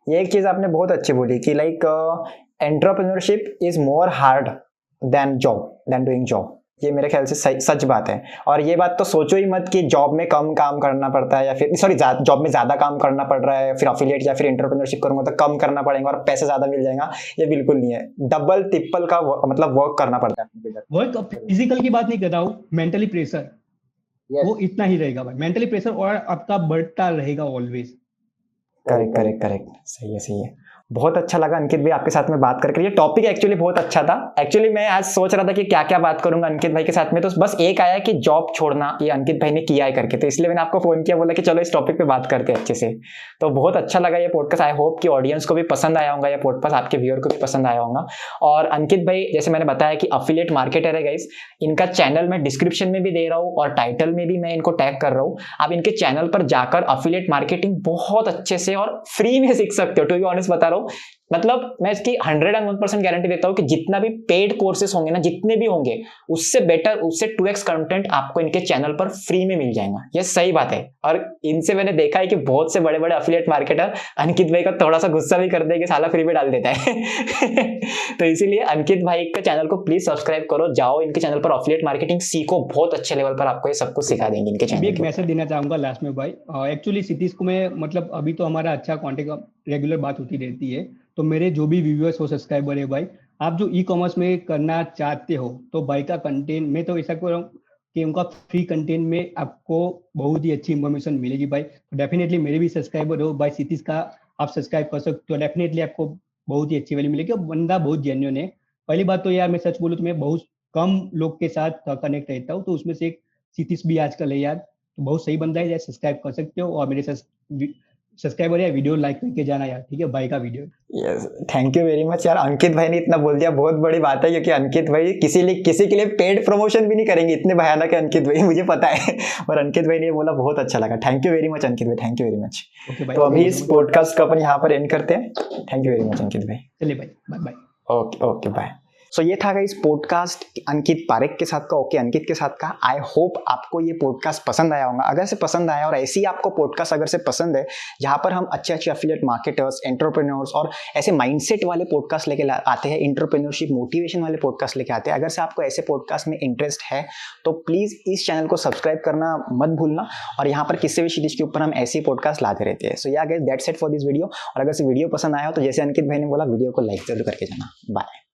ये एक चीज आपने बहुत अच्छी बोली कि like entrepreneurship is more hard than doing job. ये मेरे ख्याल से सच बात है। और ये बात तो सोचो ही मत कि जॉब में कम काम करना पड़ता है, या फिर सॉरी जॉब में ज्यादा काम करना पड़ रहा है, फिर अफिलिएट या फिर एंटरप्रेन्योरशिप करूंगा तो कम करना पड़ेगा और पैसे ज्यादा मिल जाएगा। ये बिल्कुल नहीं है, डबल ट्रिपल का मतलब वर्क करना पड़ता है। वर्क फिजिकल की बात नहीं कर रहा हूँ, मेंटली प्रेशर वो इतना ही रहेगा भाई, मेंटली प्रेशर और आपका बढ़ता रहेगा ऑलवेज। करेक्ट करेक्ट करेक्ट, सही है सही है। बहुत अच्छा लगा अंकित भाई आपके साथ में बात करके। ये टॉपिक एक्चुअली बहुत अच्छा था। एक्चुअली मैं आज सोच रहा था कि क्या क्या बात करूंगा अंकित भाई के साथ में, तो बस एक आया कि जॉब छोड़ना ये अंकित भाई ने किया है करके, तो इसलिए मैंने आपको फोन किया, बोला कि चलो इस टॉपिक पे बात करते हैं अच्छे से। तो बहुत अच्छा लगा ये पॉडकास्ट। आई होप कि ऑडियंस को भी पसंद आया होगा ये पॉडकास्ट, आपके व्यूअर को भी पसंद आया होगा। और अंकित भाई जैसे मैंने बताया कि अफिलिएट मार्केटर है गाइस, इनका चैनल मैं डिस्क्रिप्शन में भी दे रहा हूँ और टाइटल में भी मैं इनको टैग कर रहा हूँ। आप इनके चैनल पर जाकर अफिलिएट मार्केटिंग बहुत अच्छे से और फ्री में सीख सकते हो। टू बी ऑनेस्ट बता रहा हूँ, मतलब मैं इसकी 101% गारंटी देता हूं कि जितना भी पेड कोर्सेस होंगे ना, जितने भी होंगे, उससे बेटर, उससे 2x कंटेंट आपको इनके चैनल पर फ्री में मिल जाएगा। ये सही बात है। और इनसे मैंने देखा है कि बहुत से बड़े बड़े अफिलिएट मार्केटर अंकित भाई का थोड़ा सा गुस्सा भी कर देंगे, साला फ्री में डाल देता है तो इसीलिए अंकित भाई का चैनल को प्लीज सब्सक्राइब करो, जाओ इनके चैनल पर अफिलिएट मार्केटिंग सीखो, बहुत अच्छे लेवल पर आपको ये सब कुछ सिखा देंगे इनके चैनल। एक मैसेज देना चाहूंगा लास्ट में भाई, एक्चुअली सिटीज को मैं मतलब अभी तो हमारा अच्छा कॉन्टेक्ट रेगुलर बात होती रहती है, तो मेरे जो भी व्यूअर्स हो, सब्सक्राइबर है भाई, आप जो ई कॉमर्स में करना चाहते हो तो भाई का कंटेंट मैं तो ऐसा कर रहा हूँ कि उनका फ्री कंटेंट में आपको बहुत ही अच्छी इंफॉर्मेशन मिलेगी भाई। तो डेफिनेटली मेरे भी सब्सक्राइबर हो भाई, सिटीज का आप सब्सक्राइब कर सकते हो, डेफिनेटली आपको बहुत ही अच्छी वैल्यू मिलेगी। बंदा बहुत जेन्युइन है, पहली बात तो यार मैं सच बोलूँ तो मैं बहुत कम लोग के साथ कनेक्ट रहता हूँ, तो उसमें से एक क्षितिज भी आजकल है यार, तो बहुत सही बंदा है यार, सब्सक्राइब कर सकते हो और मेरे सब्सक्राइबर या वीडियो लाइक करके जाना यार, ठीक है, भाई का video. Yes, thank you very much यार। अंकित भाई ने इतना बोल दिया, बहुत बड़ी बात है, क्योंकि अंकित भाई किसी के लिए पेड प्रमोशन भी नहीं करेंगे, इतने भयानक है अंकित भाई, मुझे पता है। और अंकित भाई ने बोला, बहुत अच्छा लगा। Thank you very much Ankit भाई, thank you very much. Okay भाई, तो अभी इस पॉडकास्ट को अपन यहाँ पर एंड करते हैं। Thank you very much Ankit भाई। चलिए भाई, bye bye. Okay okay bye. So ये था इस पॉडकास्ट अंकित पारेख के साथ का, ओके अंकित के साथ का। आई होप आपको ये पॉडकास्ट पसंद आया होगा। अगर से पसंद आया और ऐसी आपको पॉडकास्ट अगर से पसंद है जहाँ पर हम अच्छे एफिलिएट मार्केटर्स, एंटरप्रेन्योर्स और ऐसे माइंडसेट वाले पॉडकास्ट लेके आते हैं, एंटरप्रेन्योरशिप मोटिवेशन वाले पॉडकास्ट लेके आते हैं, अगर से आपको ऐसे पॉडकास्ट में इंटरेस्ट है तो प्लीज़ इस चैनल को सब्सक्राइब करना मत भूलना। और यहाँ पर किसी भी क्षितिज के ऊपर हम ऐसे पॉडकास्ट लाते रहते हैं। सो या guys, that's it for this video. और अगर से वीडियो पसंद आया हो तो जैसे अंकित भाई ने बोला, वीडियो को लाइक जरूर करके जाना। बाय।